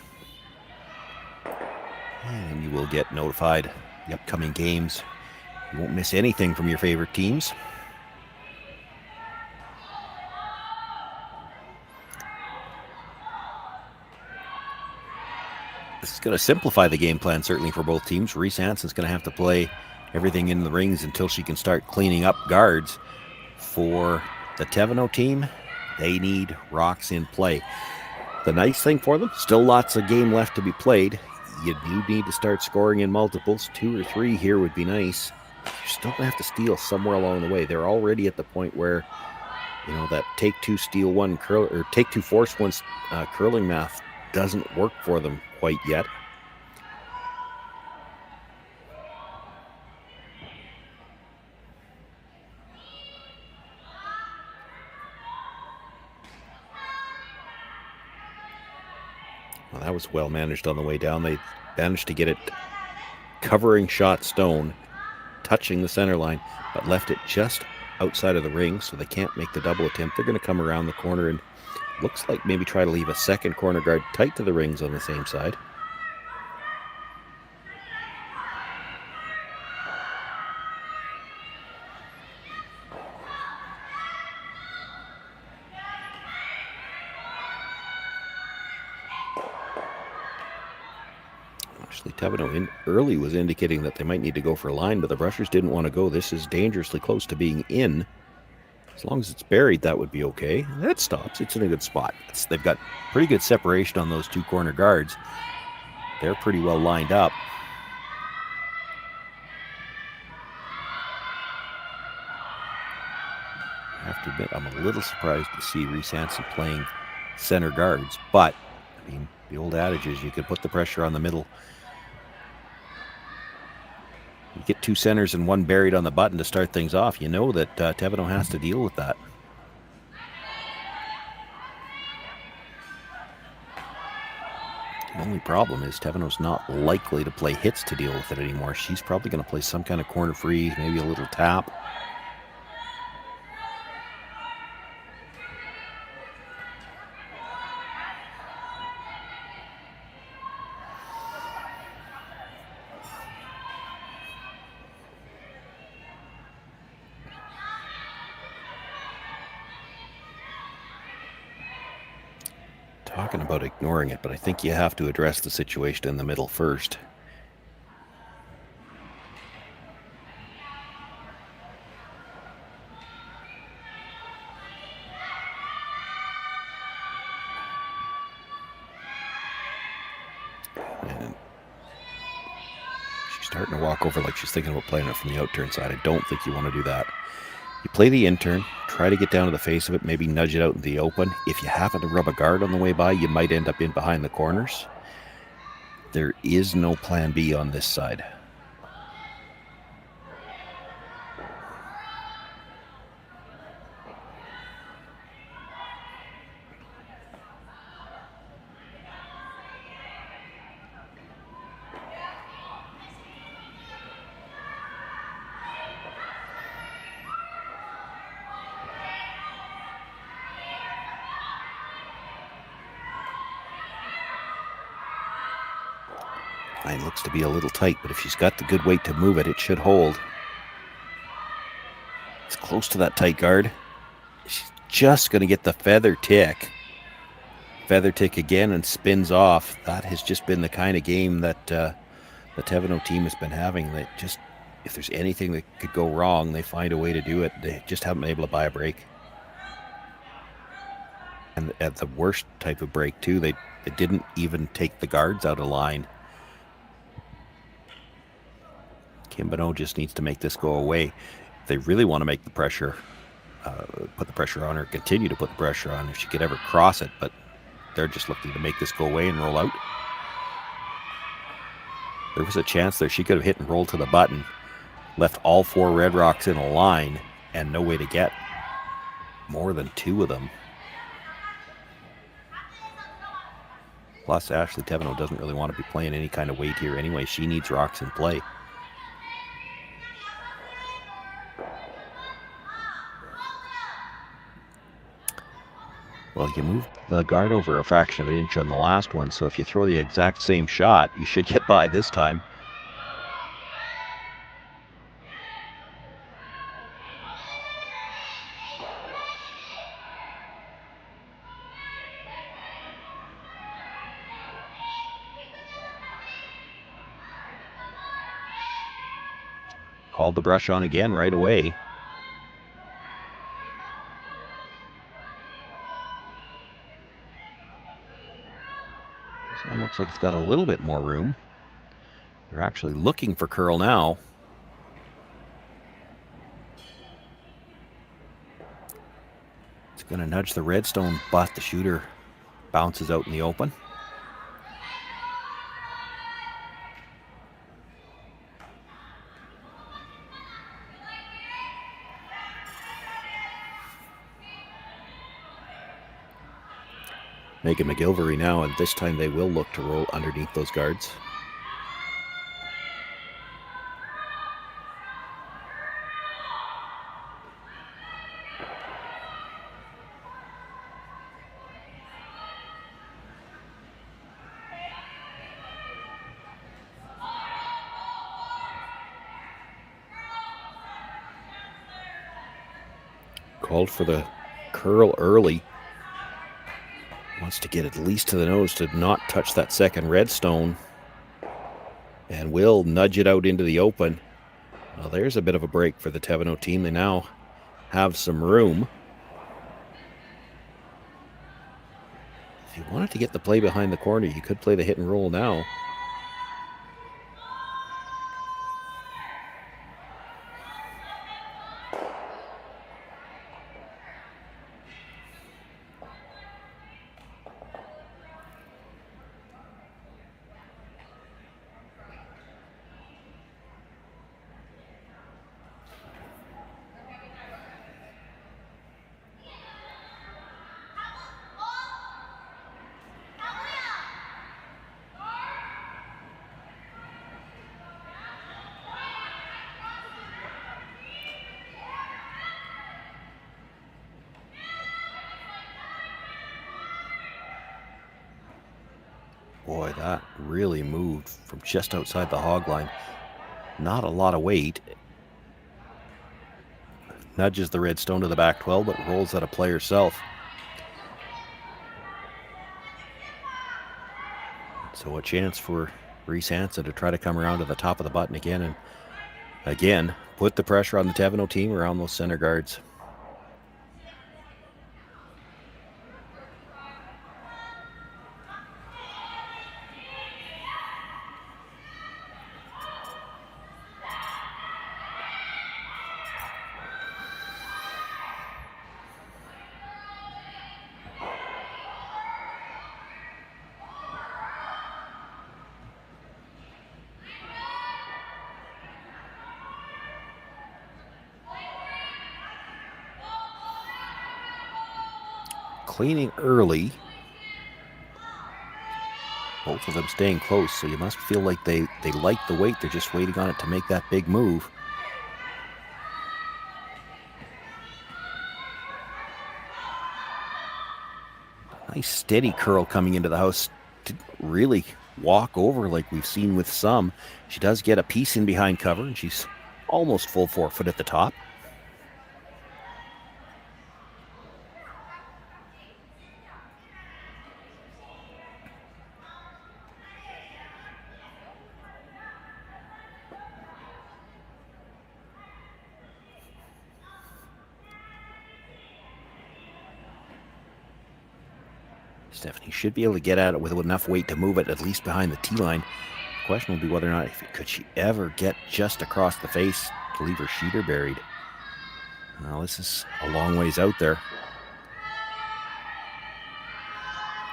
And you will get notified the upcoming games. You won't miss anything from your favorite teams. This is going to simplify the game plan, certainly for both teams. Reese Hansen's going to have to play everything in the rings until she can start cleaning up guards. For the Thevenot team, they need rocks in play. The nice thing for them, still lots of game left to be played. You do need to start scoring in multiples. 2 or 3 here would be nice. You're still going to have to steal somewhere along the way. They're already at the point where, you know, that take 2 steal 1 curl or take 2 force 1 curling math doesn't work for them quite yet. Well, that was well managed on the way down. They managed to get it covering shot stone, touching the center line, but left it just outside of the ring, so they can't make the double attempt. They're going to come around the corner and looks like maybe try to leave a second corner guard tight to the rings on the same side. Actually, Thevenot in early was indicating that they might need to go for a line, but the brushers didn't want to go. This is dangerously close to being in. As long as it's buried, that would be okay. That stops. It's in a good spot. They've got pretty good separation on those 2 corner guards. They're pretty well lined up. I have to admit, I'm a little surprised to see Reese Hansen playing center guards, but I mean, the old adage is you could put the pressure on the middle. You get 2 centers and 1 buried on the button to start things off. You know that Thevenot has to deal with that. The only problem is Thevenot's not likely to play hits to deal with it anymore. She's probably going to play some kind of corner freeze, maybe a little tap. talking about ignoring it, but I think you have to address the situation in the middle first. And she's starting to walk over like she's thinking about playing it from the out-turn side. I don't think you want to do that. You play the in-turn, try to get down to the face of it, maybe nudge it out in the open. If you happen to rub a guard on the way by, you might end up in behind the corners. There is no plan B on this side. Line looks to be a little tight, but if she's got the good weight to move it, it should hold. It's close to that tight guard. She's just going to get the feather tick. Feather tick again and spins off. That has just been the kind of game that the Thevenot team has been having. That just, if there's anything that could go wrong, they find a way to do it. They just haven't been able to buy a break. And at the worst type of break, too, they didn't even take the guards out of line. Thevenot just needs to make this go away. If they really want to make the pressure, put the pressure on her, continue to put the pressure on if she could ever cross it, but they're just looking to make this go away and roll out. There was a chance there. She could have hit and rolled to the button, left all 4 Red Rocks in a line, and no way to get more than 2 of them. Plus, Ashley Thevenot doesn't really want to be playing any kind of weight here anyway. She needs rocks in play. Well, you moved the guard over a fraction of an inch on the last one, so if you throw the exact same shot, you should get by this time. Called the brush on again right away. It looks like it's got a little bit more room. They're actually looking for curl now. It's going to nudge the redstone, but the shooter bounces out in the open. Megan McGilvery now, and this time they will look to roll underneath those guards. Called for the curl early. Wants to get at least to the nose to not touch that second redstone. And will nudge it out into the open. Well, there's a bit of a break for the Thevenot team. They now have some room. If you wanted to get the play behind the corner, you could play the hit and roll now. Boy, that really moved from just outside the hog line. Not a lot of weight. Nudges the redstone to the back 12, but rolls out of play herself. So a chance for Reese Hansen to try to come around to the top of the button again and again put the pressure on the Thevenot team around those center guards. Cleaning early. Both of them staying close, so you must feel like they like the weight. They're just waiting on it to make that big move. Nice steady curl coming into the house. Didn't really walk over like we've seen with some. She does get a piece in behind cover, and she's almost full forefoot at the top. Stephanie should be able to get at it with enough weight to move it at least behind the tee line. The question will be whether or not could she ever get just across the face to leave her sheeter buried. Well, this is a long ways out there.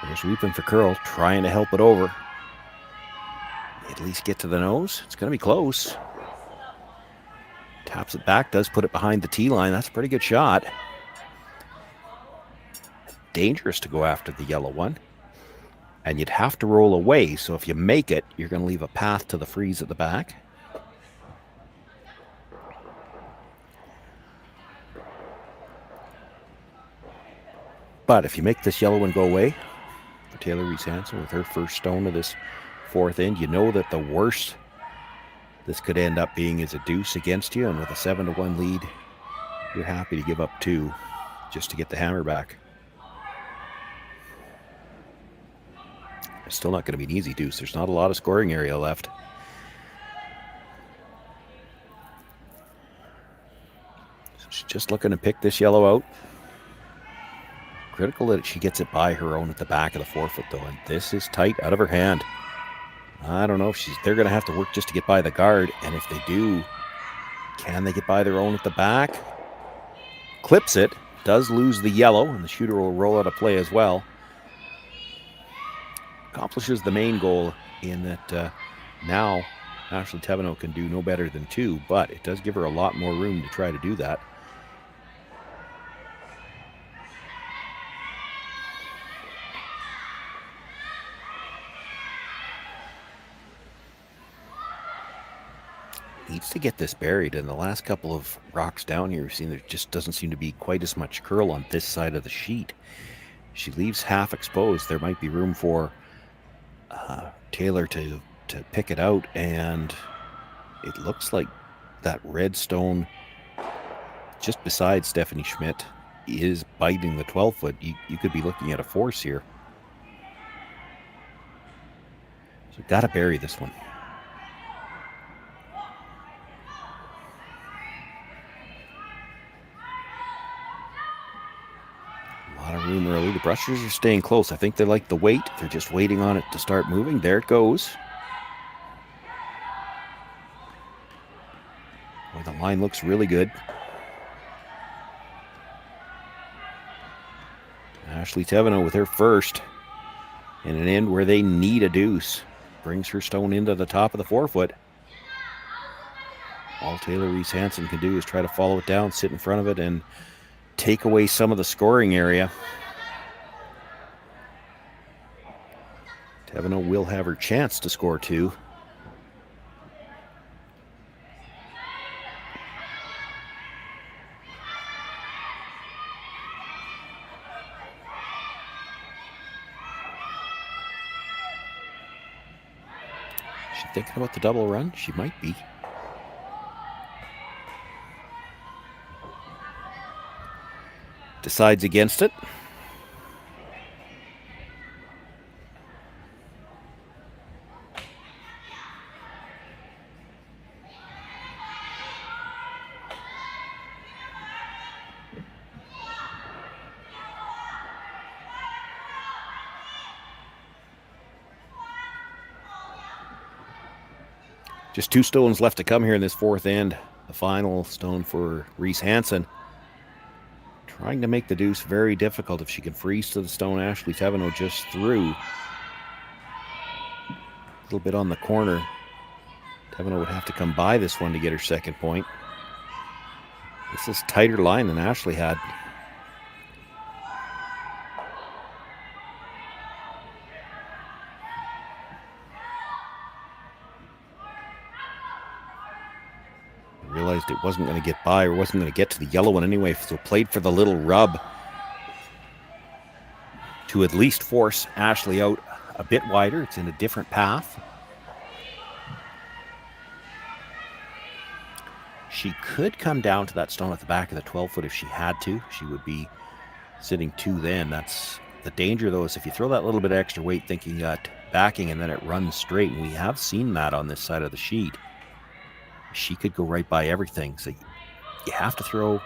They're sweeping for curl, trying to help it over. At least get to the nose. It's going to be close. Taps it back, does put it behind the tee line. That's a pretty good shot. Dangerous to go after the yellow one, and you'd have to roll away, so if you make it, you're going to leave a path to the freeze at the back. But if you make this yellow one go away for Taylor Reese Hansen with her first stone of this fourth end, you know that the worst this could end up being is a deuce against you, and with a 7-1 lead, you're happy to give up 2 just to get the hammer back. It's still not going to be an easy deuce. There's not a lot of scoring area left. So she's just looking to pick this yellow out. Critical that she gets it by her own at the back of the forefoot, though, and this is tight out of her hand. I don't know if they're going to have to work just to get by the guard, and if they do, can they get by their own at the back? Clips it, does lose the yellow, and the shooter will roll out of play as well. Accomplishes the main goal in that now Ashley Thevenot can do no better than 2, but it does give her a lot more room to try to do that. Needs to get this buried, and the last couple of rocks down here, we've seen there just doesn't seem to be quite as much curl on this side of the sheet. She leaves half exposed. There might be room for Taylor to pick it out, and it looks like that red stone just beside Stephanie Schmidt is biting the 12-foot. You could be looking at a force here. So got to bury this one. Room early. The brushers are staying close. I think they like the weight. They're just waiting on it to start moving. There it goes. Boy, the line looks really good. Ashley Thevenot with her first in an end where they need a deuce. Brings her stone into the top of the forefoot. All Taylor Reese Hansen can do is try to follow it down, sit in front of it, and take away some of the scoring area. Thevenot will have her chance to score 2. Is she thinking about the double run? She might be. Decides against it. Just 2 stones left to come here in this fourth end. The final stone for Reese Hansen. Trying to make the deuce very difficult. If she can freeze to the stone, Ashley Thevenot just through. A little bit on the corner. Thevenot would have to come by this one to get her second point. This is tighter line than Ashley had. Realized it wasn't going to get by, or wasn't going to get to the yellow one anyway, so played for the little rub to at least force Ashley out a bit wider. It's in a different path. She could come down to that stone at the back of the 12-foot if she had to. She would be sitting 2 then. That's the danger, though, is if you throw that little bit of extra weight thinking you got backing and then it runs straight, and we have seen that on this side of the sheet. She could go right by everything. So you have to throw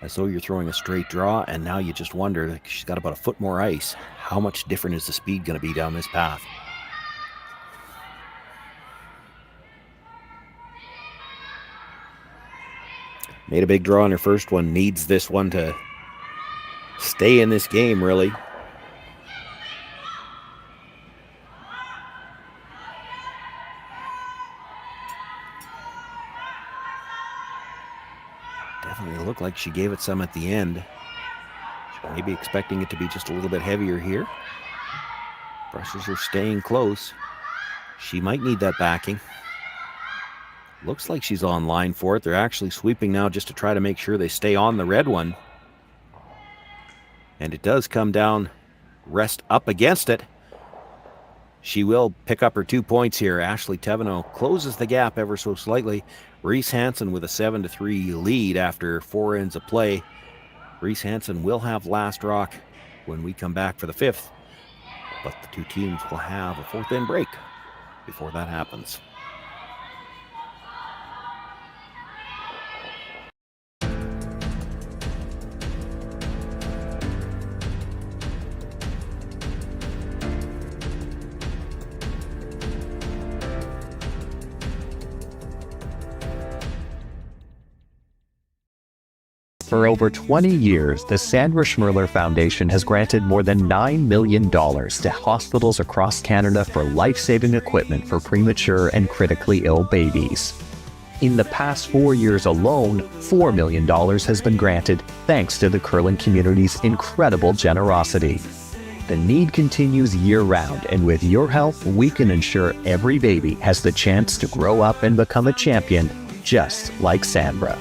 as though you're throwing a straight draw, and now you just wonder, like, she's got about a foot more ice. How much different is the speed going to be down this path? Made a big draw on her first one. Needs this one to stay in this game, really. Definitely looked like she gave it some at the end. She may be expecting it to be just a little bit heavier here. Brushes are staying close. She might need that backing. Looks like she's on line for it. They're actually sweeping now just to try to make sure they stay on the red one. And it does come down, rest up against it. She will pick up her 2 points here. Ashley Thevenot closes the gap ever so slightly. Reese Hansen with a 7-3 lead after 4 ends of play. Reese Hansen will have last rock when we come back for the 5th. But the 2 teams will have a 4th end break before that happens. For over 20 years, the Sandra Schmirler Foundation has granted more than $9 million to hospitals across Canada for life-saving equipment for premature and critically ill babies. In the past 4 years alone, $4 million has been granted thanks to the curling community's incredible generosity. The need continues year-round, and with your help, we can ensure every baby has the chance to grow up and become a champion, just like Sandra.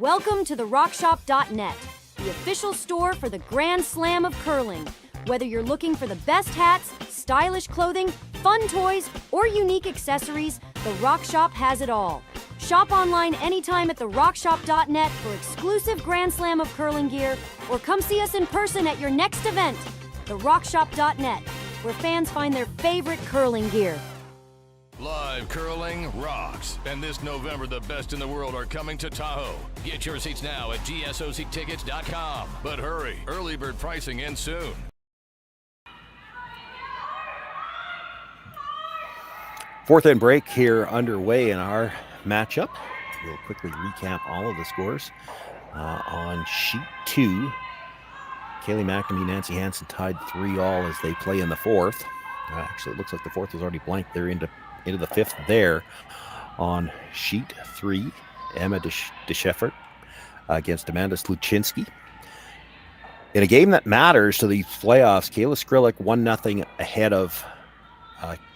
Welcome to therockshop.net, the official store for the Grand Slam of curling. Whether you're looking for the best hats, stylish clothing, fun toys, or unique accessories, The Rock Shop has it all. Shop online anytime at therockshop.net for exclusive Grand Slam of curling gear, or come see us in person at your next event. therockshop.net, where fans find their favorite curling gear. Live curling rocks. And this November, the best in the world are coming to Tahoe. Get your seats now at gsoctickets.com. But hurry, early bird pricing ends soon. Fourth end break here underway in our matchup. We'll quickly recap all of the scores. On sheet 2, Kaylee McNamee, Nancy Hansen tied 3-all as they play in the 4th. Actually, it looks like the 4th is already blank. They're into the 5th there. On sheet 3, Emma DeSheffert against Amanda Sluchinski. In a game that matters to these playoffs, Kayla Skrillik 1-0 ahead of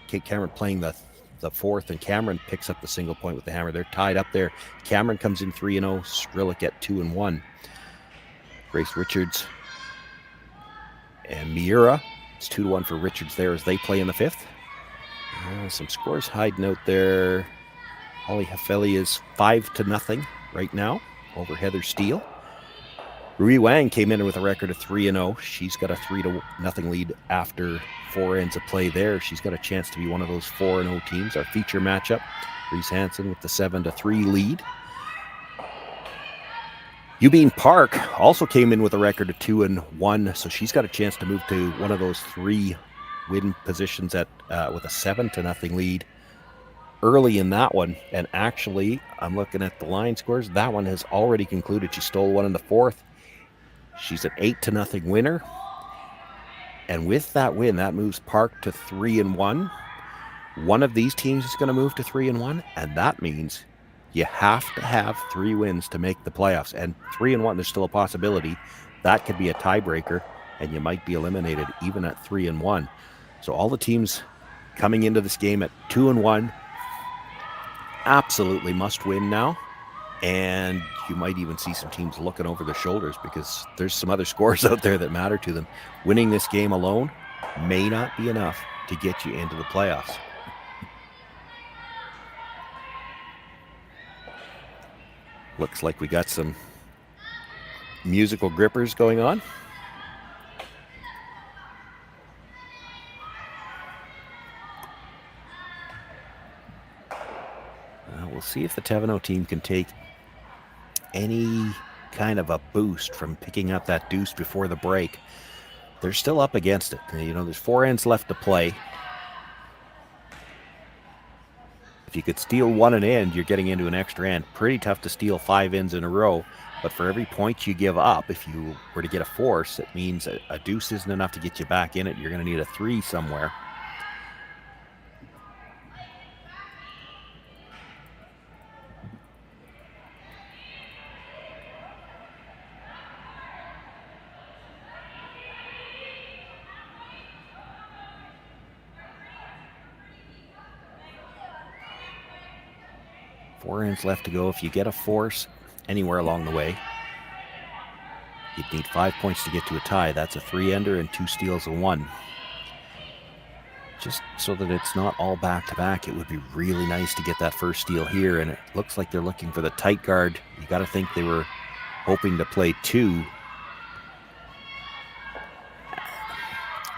Kate Cameron playing the 4th, and Cameron picks up the single point with the hammer. They're tied up there. Cameron comes in 3-0, Skrillik at 2-1. Grace Richards and Miura. It's 2-1 for Richards there as they play in the 5th. Some scores hiding out there. Holly Hafeli is 5-0 right now over Heather Steele. Rui Wang came in with a record of 3-0. She's got a 3-0 lead after 4 ends of play there. She's got a chance to be one of those 4-0 teams. Our feature matchup, Reese Hansen with the 7-3 lead. Eubene Park also came in with a record of 2-1, so she's got a chance to move to one of those 3 win positions at with a 7-0 lead early in that one. And actually, I'm looking at the line scores. That one has already concluded. She stole one in the 4th. She's an 8-0 winner. And with that win, that moves Park to 3-1. One of these teams is going to move to 3-1, and that means you have to have 3 wins to make the playoffs. And 3-1, there's still a possibility that could be a tiebreaker, and you might be eliminated even at 3-1. So all the teams coming into this game at 2-1 absolutely must win now. And you might even see some teams looking over their shoulders because there's some other scores out there that matter to them. Winning this game alone may not be enough to get you into the playoffs. Looks like we got some musical grippers going on. We'll see if the Thevenot team can take any kind of a boost from picking up that deuce before the break. They're still up against it. You know, there's 4 ends left to play. If you could steal one an end, you're getting into an extra end. Pretty tough to steal 5 ends in a row. But for every point you give up, if you were to get a force, it means a deuce isn't enough to get you back in it. You're going to need a 3 somewhere. Four ends left to go. If you get a force anywhere along the way, you'd need 5 points to get to a tie. That's a 3-ender and 2 steals and 1. Just so that it's not all back-to-back, it would be really nice to get that first steal here. And it looks like they're looking for the tight guard. You got to think they were hoping to play 2.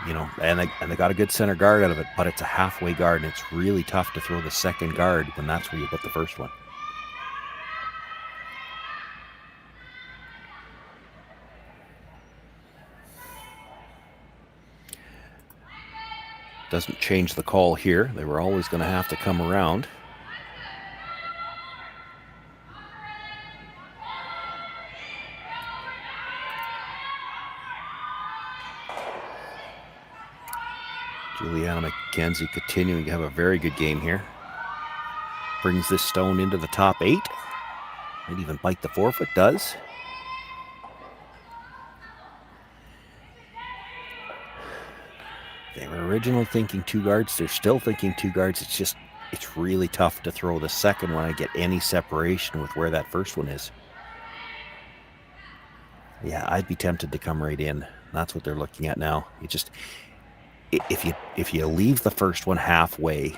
You know, and they got a good center guard out of it, but it's a halfway guard, and it's really tough to throw the second guard when that's where you put the first one. Doesn't change the call here. They were always going to have to come around. Juliana McKenzie continuing to have a very good game here. Brings this stone into the top 8. Might even bite the forfeit, does. They were originally thinking 2 guards. They're still thinking 2 guards. It's really tough to throw the second one and get any separation with where that first one is. Yeah, I'd be tempted to come right in. That's what they're looking at now. If you leave the first one halfway,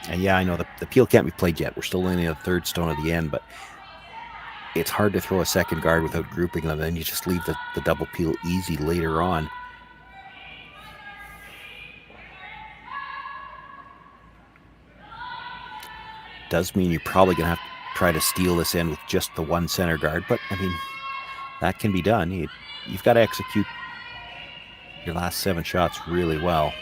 and yeah, I know the peel can't be played yet. We're still only at the 3rd stone at the end, but it's hard to throw a second guard without grouping them. Then you just leave the double peel easy later on. Does mean you're probably going to have to try to steal this end with just the 1 center guard, but I mean, that can be done. You've got to execute your last 7 shots really well.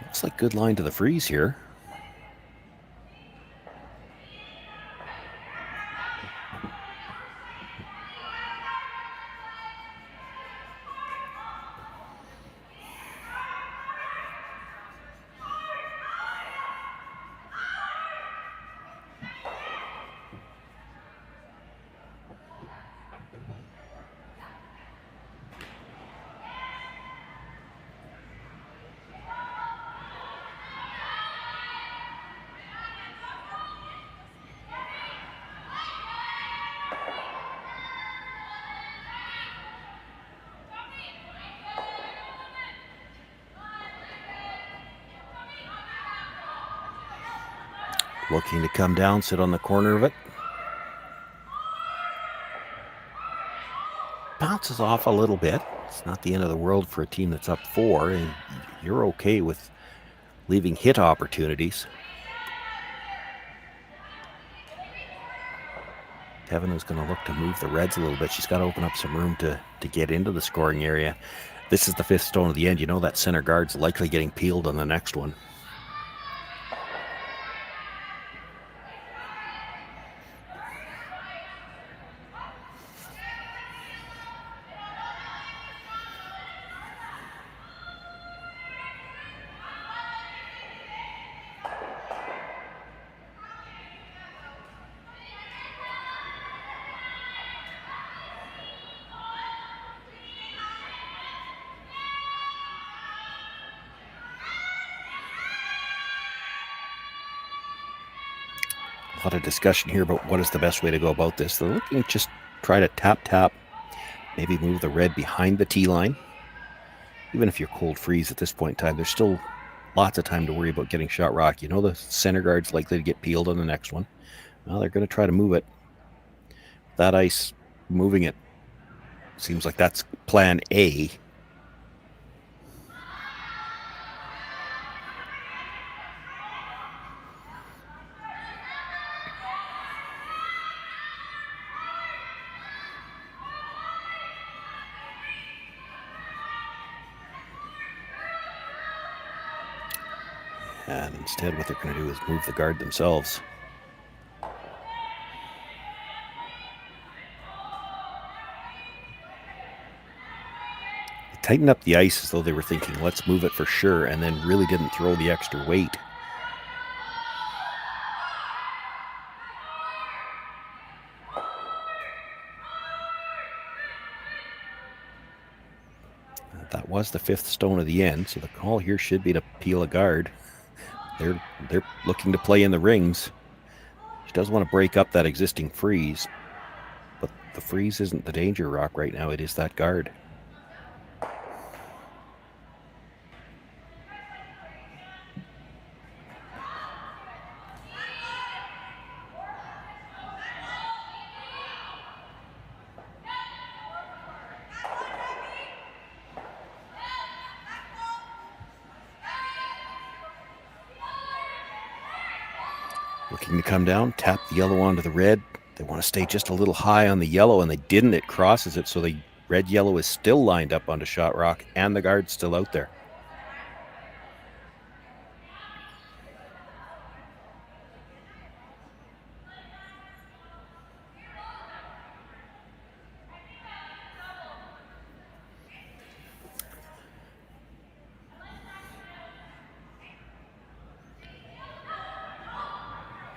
Looks like good line to the freeze here. Looking to come down, sit on the corner of it. Bounces off a little bit. It's not the end of the world for a team that's up 4, and you're okay with leaving hit opportunities. Thevenot's going to look to move the Reds a little bit. She's got to open up some room to get into the scoring area. This is the 5th stone of the end. You know that center guard's likely getting peeled on the next one. A lot of discussion here about what is the best way to go about this. They're looking to just try to tap, maybe move the red behind the tee line. Even if you're cold freeze at this point in time, there's still lots of time to worry about getting shot rock. You know the center guard's likely to get peeled on the next one. Well, they're going to try to move it. That ice, moving it, seems like that's plan A. And instead what they're going to do is move the guard themselves. They tightened up the ice as though they were thinking, let's move it for sure, and then really didn't throw the extra weight. That was the 5th stone of the end, so the call here should be to peel a guard. They're looking to play in the rings. She does want to break up that existing freeze, but the freeze isn't the danger rock right now. It is that guard. Looking to come down, tap the yellow onto the red. They want to stay just a little high on the yellow, and they didn't. It crosses it, so the red-yellow is still lined up onto shot rock, and the guard's still out there.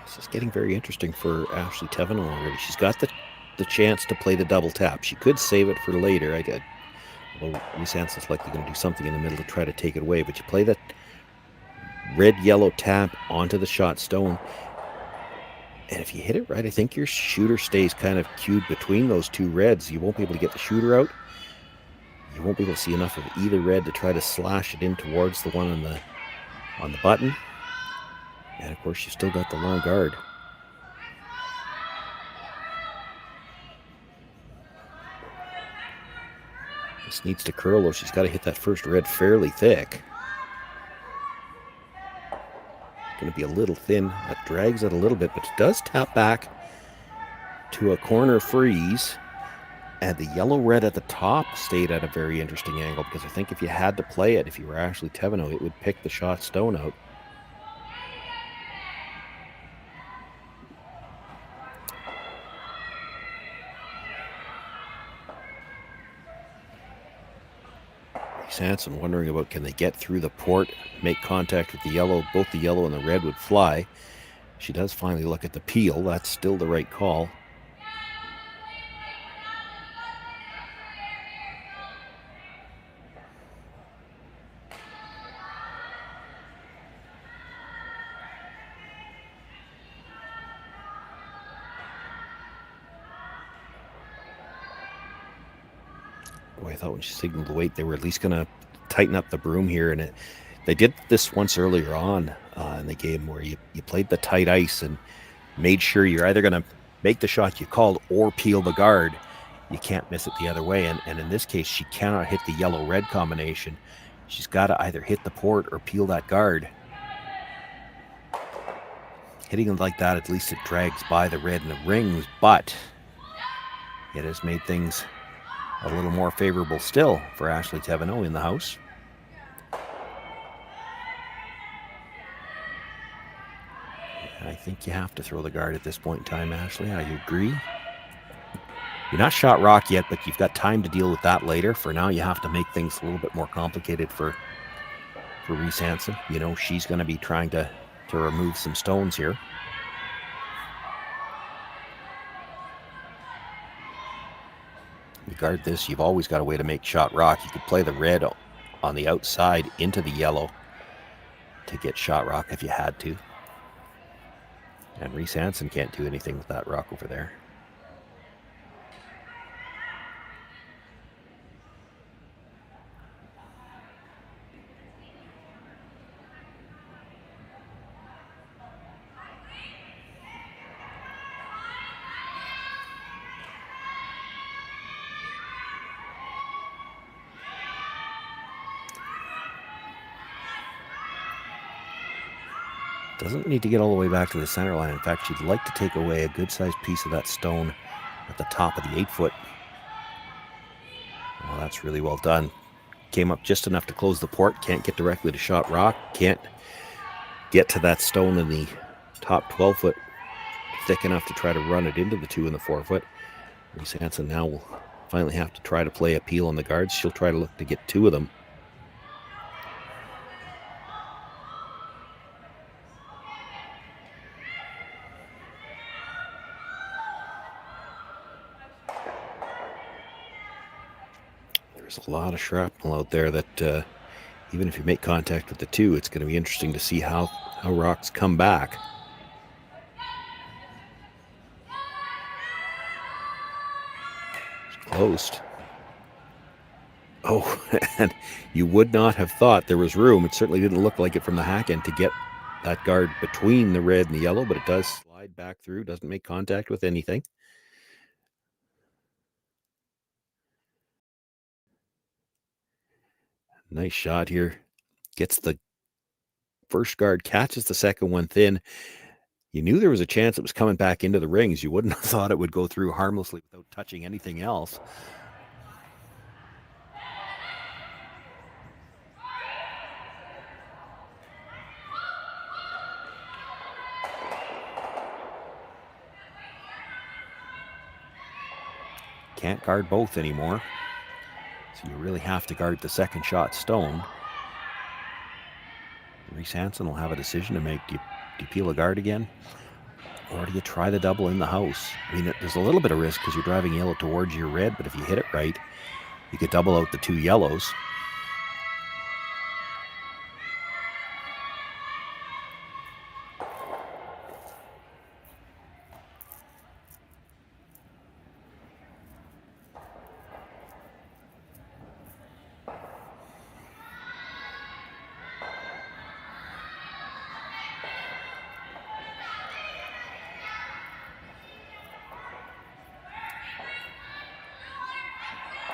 This is getting very interesting for Ashley Thevenot already. She's got the chance to play the double tap. She could save it for later. Although Reese Hansen's likely going to do something in the middle to try to take it away. But you play that red-yellow tap onto the shot stone. And if you hit it right, I think your shooter stays kind of cued between those two reds. You won't be able to get the shooter out. You won't be able to see enough of either red to try to slash it in towards the one on the button. And of course, you still got the long guard. This needs to curl, though. She's got to hit that first red fairly thick. It's going to be a little thin. That drags it a little bit, but it does tap back to a corner freeze. And the yellow-red at the top stayed at a very interesting angle, because I think if you had to play it, if you were Ashley Thevenot, it would pick the shot stone out. Hansen wondering about, can they get through the port, make contact with the yellow. Both the yellow and the red would fly. She does finally look at the peel. That's still the right call. Boy, I thought when she signaled the weight, they were at least going to tighten up the broom here. And they did this once earlier on in the game where you played the tight ice and made sure you're either going to make the shot you called or peel the guard. You can't miss it the other way. And in this case, she cannot hit the yellow-red combination. She's got to either hit the port or peel that guard. Hitting it like that, at least it drags by the red and the rings, but it has made things a little more favorable still for Ashley Thevenot in the house. I think you have to throw the guard at this point in time, Ashley. I agree. You're not shot rock yet, but you've got time to deal with that later. For now, you have to make things a little bit more complicated for Reese Hansen. You know, she's going to be trying to remove some stones here. You guard this, you've always got a way to make shot rock. You could play the red on the outside into the yellow to get shot rock if you had to. And Reese Hansen can't do anything with that rock over there. Doesn't need to get all the way back to the center line. In fact, she'd like to take away a good-sized piece of that stone at the top of the 8-foot. Well, that's really well done. Came up just enough to close the port. Can't get directly to shot rock. Can't get to that stone in the top 12-foot thick enough to try to run it into the 2 and the 4-foot. Reese Hansen now will finally have to try to play a peel on the guards. She'll try to look to get 2 of them. There's a lot of shrapnel out there that even if you make contact with the 2, it's going to be interesting to see how rocks come back. It's closed. Oh, and you would not have thought there was room. It certainly didn't look like it from the hack end to get that guard between the red and the yellow, but it does slide back through, doesn't make contact with anything. Nice shot here. Gets the first guard, catches the second one thin. You knew there was a chance it was coming back into the rings. You wouldn't have thought it would go through harmlessly without touching anything else. Can't guard both anymore. So you really have to guard the second shot stone. Reese Hansen will have a decision to make. Do you peel a guard again? Or do you try the double in the house? I mean, there's a little bit of risk because you're driving yellow towards your red, but if you hit it right, you could double out the 2 yellows.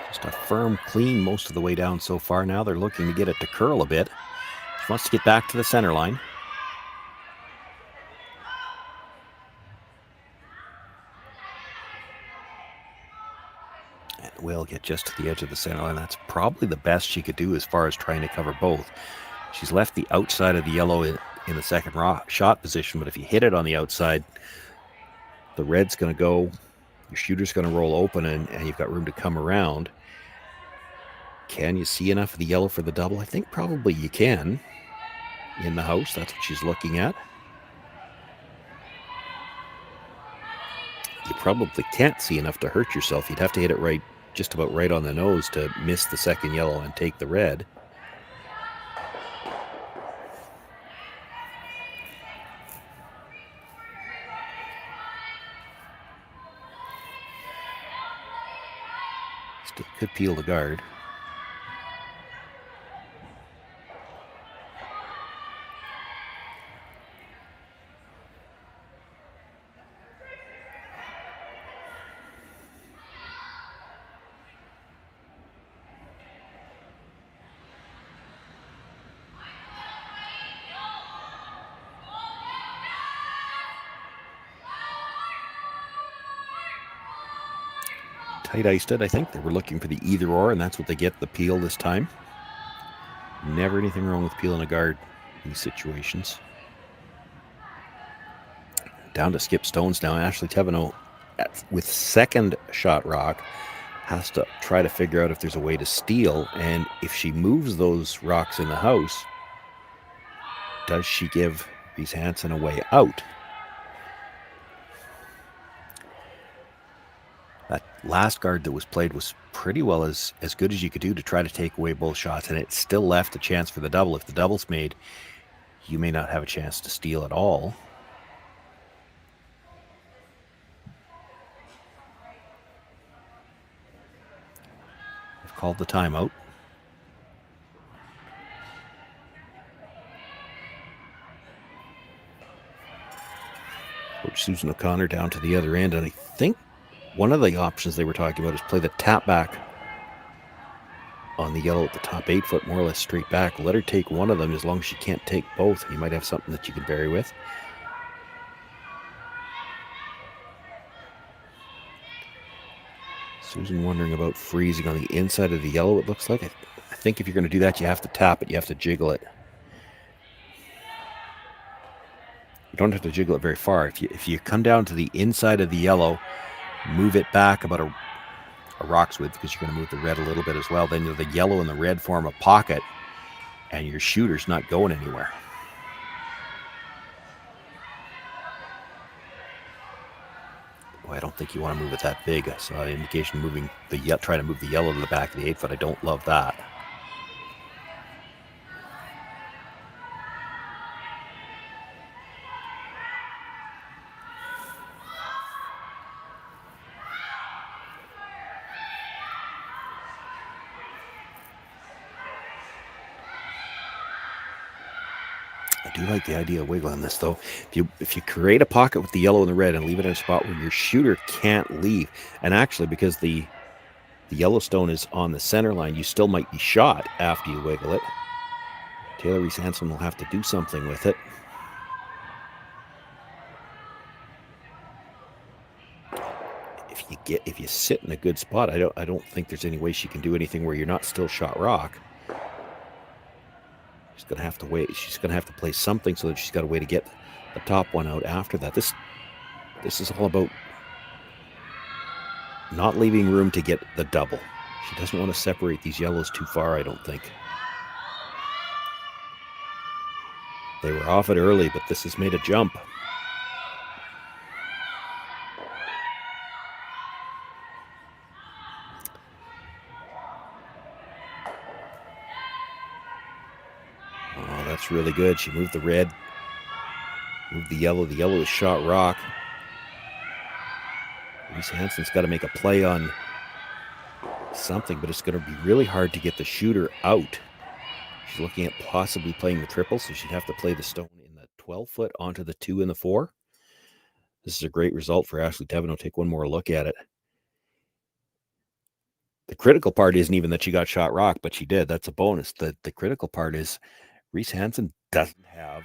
Just a firm clean most of the way down so far. Now they're looking to get it to curl a bit. She wants to get back to the center line. And will get just to the edge of the center line. That's probably the best she could do as far as trying to cover both. She's left the outside of the yellow in the second shot position, but if you hit it on the outside, the red's going to go, your shooter's going to roll open, and you've got room to come around. Can you see enough of the yellow for the double? I think probably you can in the house. That's what she's looking at. You probably can't see enough to hurt yourself. You'd have to hit it right, just about right on the nose to miss the second yellow and take the red. Still could peel the guard. tight iced it, I think. They were looking for the either or, and that's what they get, the peel this time. Never anything wrong with peeling a guard in these situations. Down to skip stones now. Ashley Thevenot, with second shot rock, has to try to figure out if there's a way to steal, and if she moves those rocks in the house, does she give Reese Hansen a way out? That last guard that was played was pretty well as good as you could do to try to take away both shots, and it still left a chance for the double. If the double's made, you may not have a chance to steal at all. They've called the timeout. Coach Susan O'Connor down to the other end, and I think one of the options they were talking about is play the tap back on the yellow at the top 8 foot, more or less straight back. Let her take one of them as long as she can't take both. You might have something that you can vary with. Susan wondering about freezing on the inside of the yellow, it looks like. I think if you're going to do that, you have to tap it. You have to jiggle it. You don't have to jiggle it very far. If you come down to the inside of the yellow, move it back about a rock's width, because you're going to move the red a little bit as well. Then the yellow and the red form a pocket, and your shooter's not going anywhere. Boy, I don't think you want to move it that big. I saw an indication moving try to move the yellow to the back of the 8 foot. I don't love that. I do like the idea of wiggling this, though. If you create a pocket with the yellow and the red and leave it in a spot where your shooter can't leave, and actually because the Yellowstone is on the center line, you still might be shot after you wiggle it. Taylor Reese Hansen will have to do something with it. If you sit in a good spot, I don't think there's any way she can do anything where you're not still shot rock. She's going to have to wait. She's going to have to play something so that she's got a way to get the top one out after that. This is all about not leaving room to get the double. She doesn't want to separate these yellows too far, I don't think. They were off it early, but this has made a jump. Oh, that's really good. She moved the red, moved the yellow. The yellow is shot rock. Reese Hansen's got to make a play on something, but it's going to be really hard to get the shooter out. She's looking at possibly playing the triple, so she'd have to play the stone in the 12 foot onto the 2 and the 4. This is a great result for Ashley Thevenot. Take one more look at it. The critical part isn't even that she got shot rock, but she did. That's a bonus. The critical part is Reese Hansen doesn't have...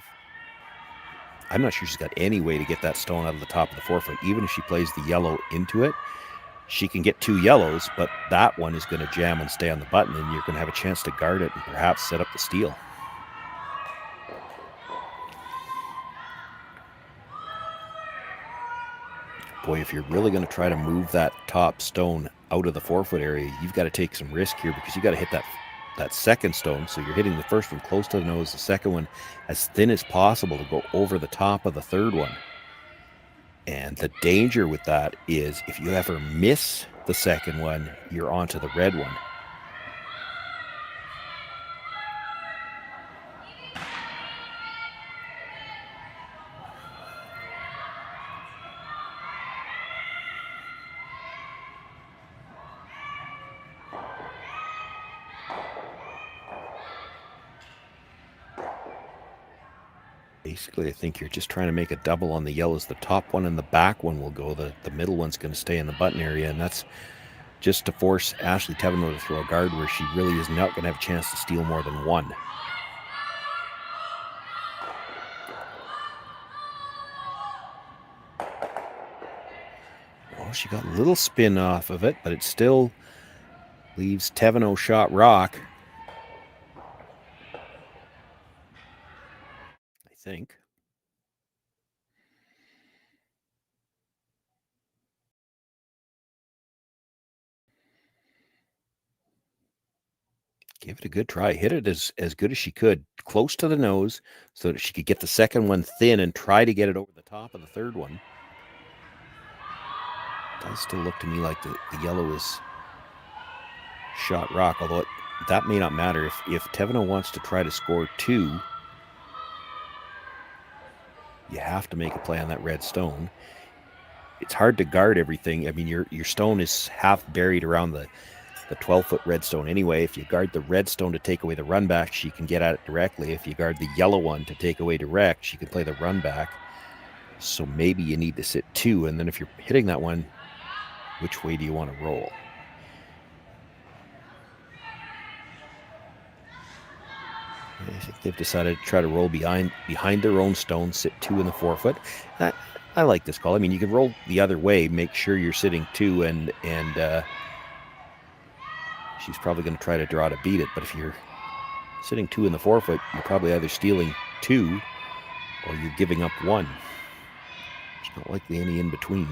I'm not sure she's got any way to get that stone out of the top of the 4 foot. Even if she plays the yellow into it, she can get 2 yellows, but that one is going to jam and stay on the button, and you're going to have a chance to guard it and perhaps set up the steal. Boy, if you're really going to try to move that top stone out of the 4 foot area, you've got to take some risk here, because you got to hit that second stone. So you're hitting the first one close to the nose, the second one as thin as possible to go over the top of the third one. And the danger with that is if you ever miss the second one, you're onto the red one. Basically, I think you're just trying to make a double on the yellows. The top one and the back one will go. The middle one's going to stay in the button area, and that's just to force Ashley Thevenot to throw a guard where she really is not going to have a chance to steal more than one. Oh, Oh, she got a little spin off of it, but it still leaves Thevenot shot rock. I think. Give it a good try. Hit it as good as she could, close to the nose, so that she could get the second one thin and try to get it over the top of the third one. It does still look to me like the yellow is shot rock, although that may not matter. If Thevenot wants to try to score 2, you have to make a play on that red stone. It's hard to guard everything. I mean, your stone is half buried around the 12-foot red stone anyway. If you guard the red stone to take away the run back, she can get at it directly. If you guard the yellow one to take away direct, she can play the run back. So maybe you need to sit 2, and then if you're hitting that one, which way do you want to roll? I think they've decided to try to roll behind their own stone, sit 2 in the 4-foot. I like this call. I mean, you can roll the other way, make sure you're sitting 2, and she's probably going to try to draw to beat it. But if you're sitting 2 in the 4-foot, you're probably either stealing 2 or you're giving up 1. There's not likely any in between.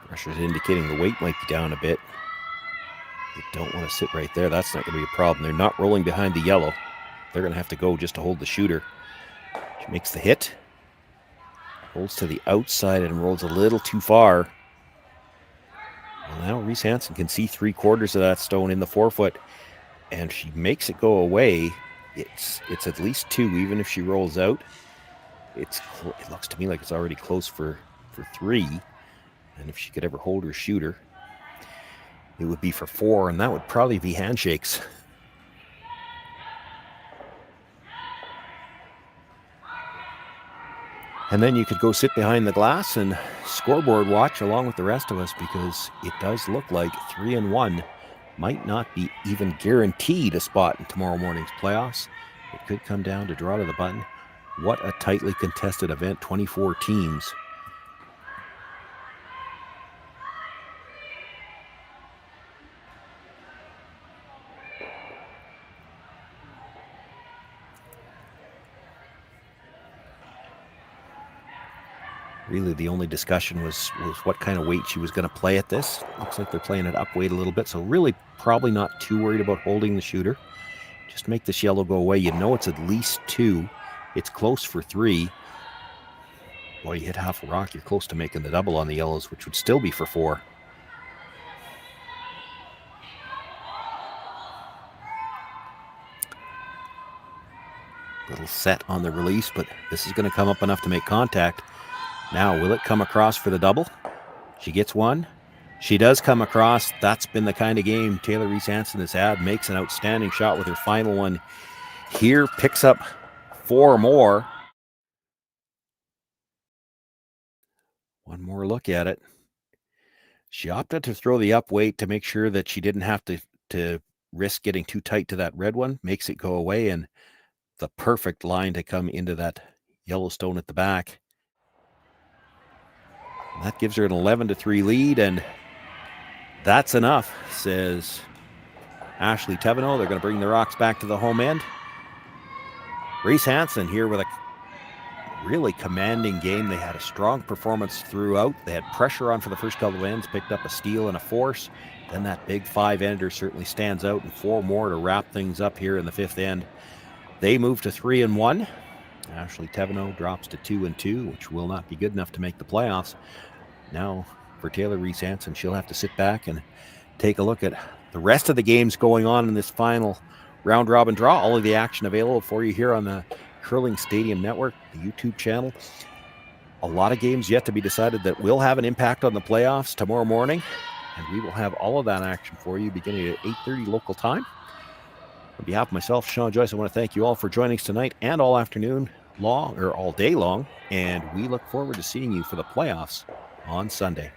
Pressure's indicating the weight might be down a bit. You don't want to sit right there. That's not going to be a problem. They're not rolling behind the yellow. They're going to have to go just to hold the shooter. She makes the hit. Rolls to the outside and rolls a little too far. Well, now Reese Hansen can see 3/4 of that stone in the 4-foot. And she makes it go away. It's at least 2, even if she rolls out. It looks to me like it's already close for 3. And if she could ever hold her shooter, it would be for 4, and that would probably be handshakes. And then you could go sit behind the glass and scoreboard watch along with the rest of us, because it does look like 3-1 might not be even guaranteed a spot in tomorrow morning's playoffs. It could come down to draw to the button. What a tightly contested event, 24 teams. Really, the only discussion was what kind of weight she was going to play at this. Looks like they're playing it up weight a little bit, so really probably not too worried about holding the shooter. Just make this yellow go away. You know it's at least 2. It's close for 3. Boy, you hit half a rock, you're close to making the double on the yellows, which would still be for 4. Little set on the release, but this is going to come up enough to make contact. Now, will it come across for the double? She gets 1. She does come across. That's been the kind of game Taylor Reese Hansen has had. Makes an outstanding shot with her final one here. Picks up 4 more. One more look at it. She opted to throw the up weight to make sure that she didn't have to risk getting too tight to that red one. Makes it go away, and the perfect line to come into that yellow stone at the back. That gives her an 11-3 lead, and that's enough, says Ashley Thevenot. They're going to bring the Rocks back to the home end. Reese Hansen here with a really commanding game. They had a strong performance throughout. They had pressure on for the first couple of ends, picked up a steal and a force. Then that big 5-ender certainly stands out, and 4 more to wrap things up here in the 5th end. They move to 3-1. Ashley Thevenot drops to 2-2, which will not be good enough to make the playoffs. Now, for Taylor Reese Hansen, she'll have to sit back and take a look at the rest of the games going on in this final round-robin draw. All of the action available for you here on the Curling Stadium Network, the YouTube channel. A lot of games yet to be decided that will have an impact on the playoffs tomorrow morning, and we will have all of that action for you beginning at 8:30 local time. On behalf of myself, Sean Joyce, I want to thank you all for joining us tonight and all afternoon long, or all day long. And we look forward to seeing you for the playoffs on Sunday.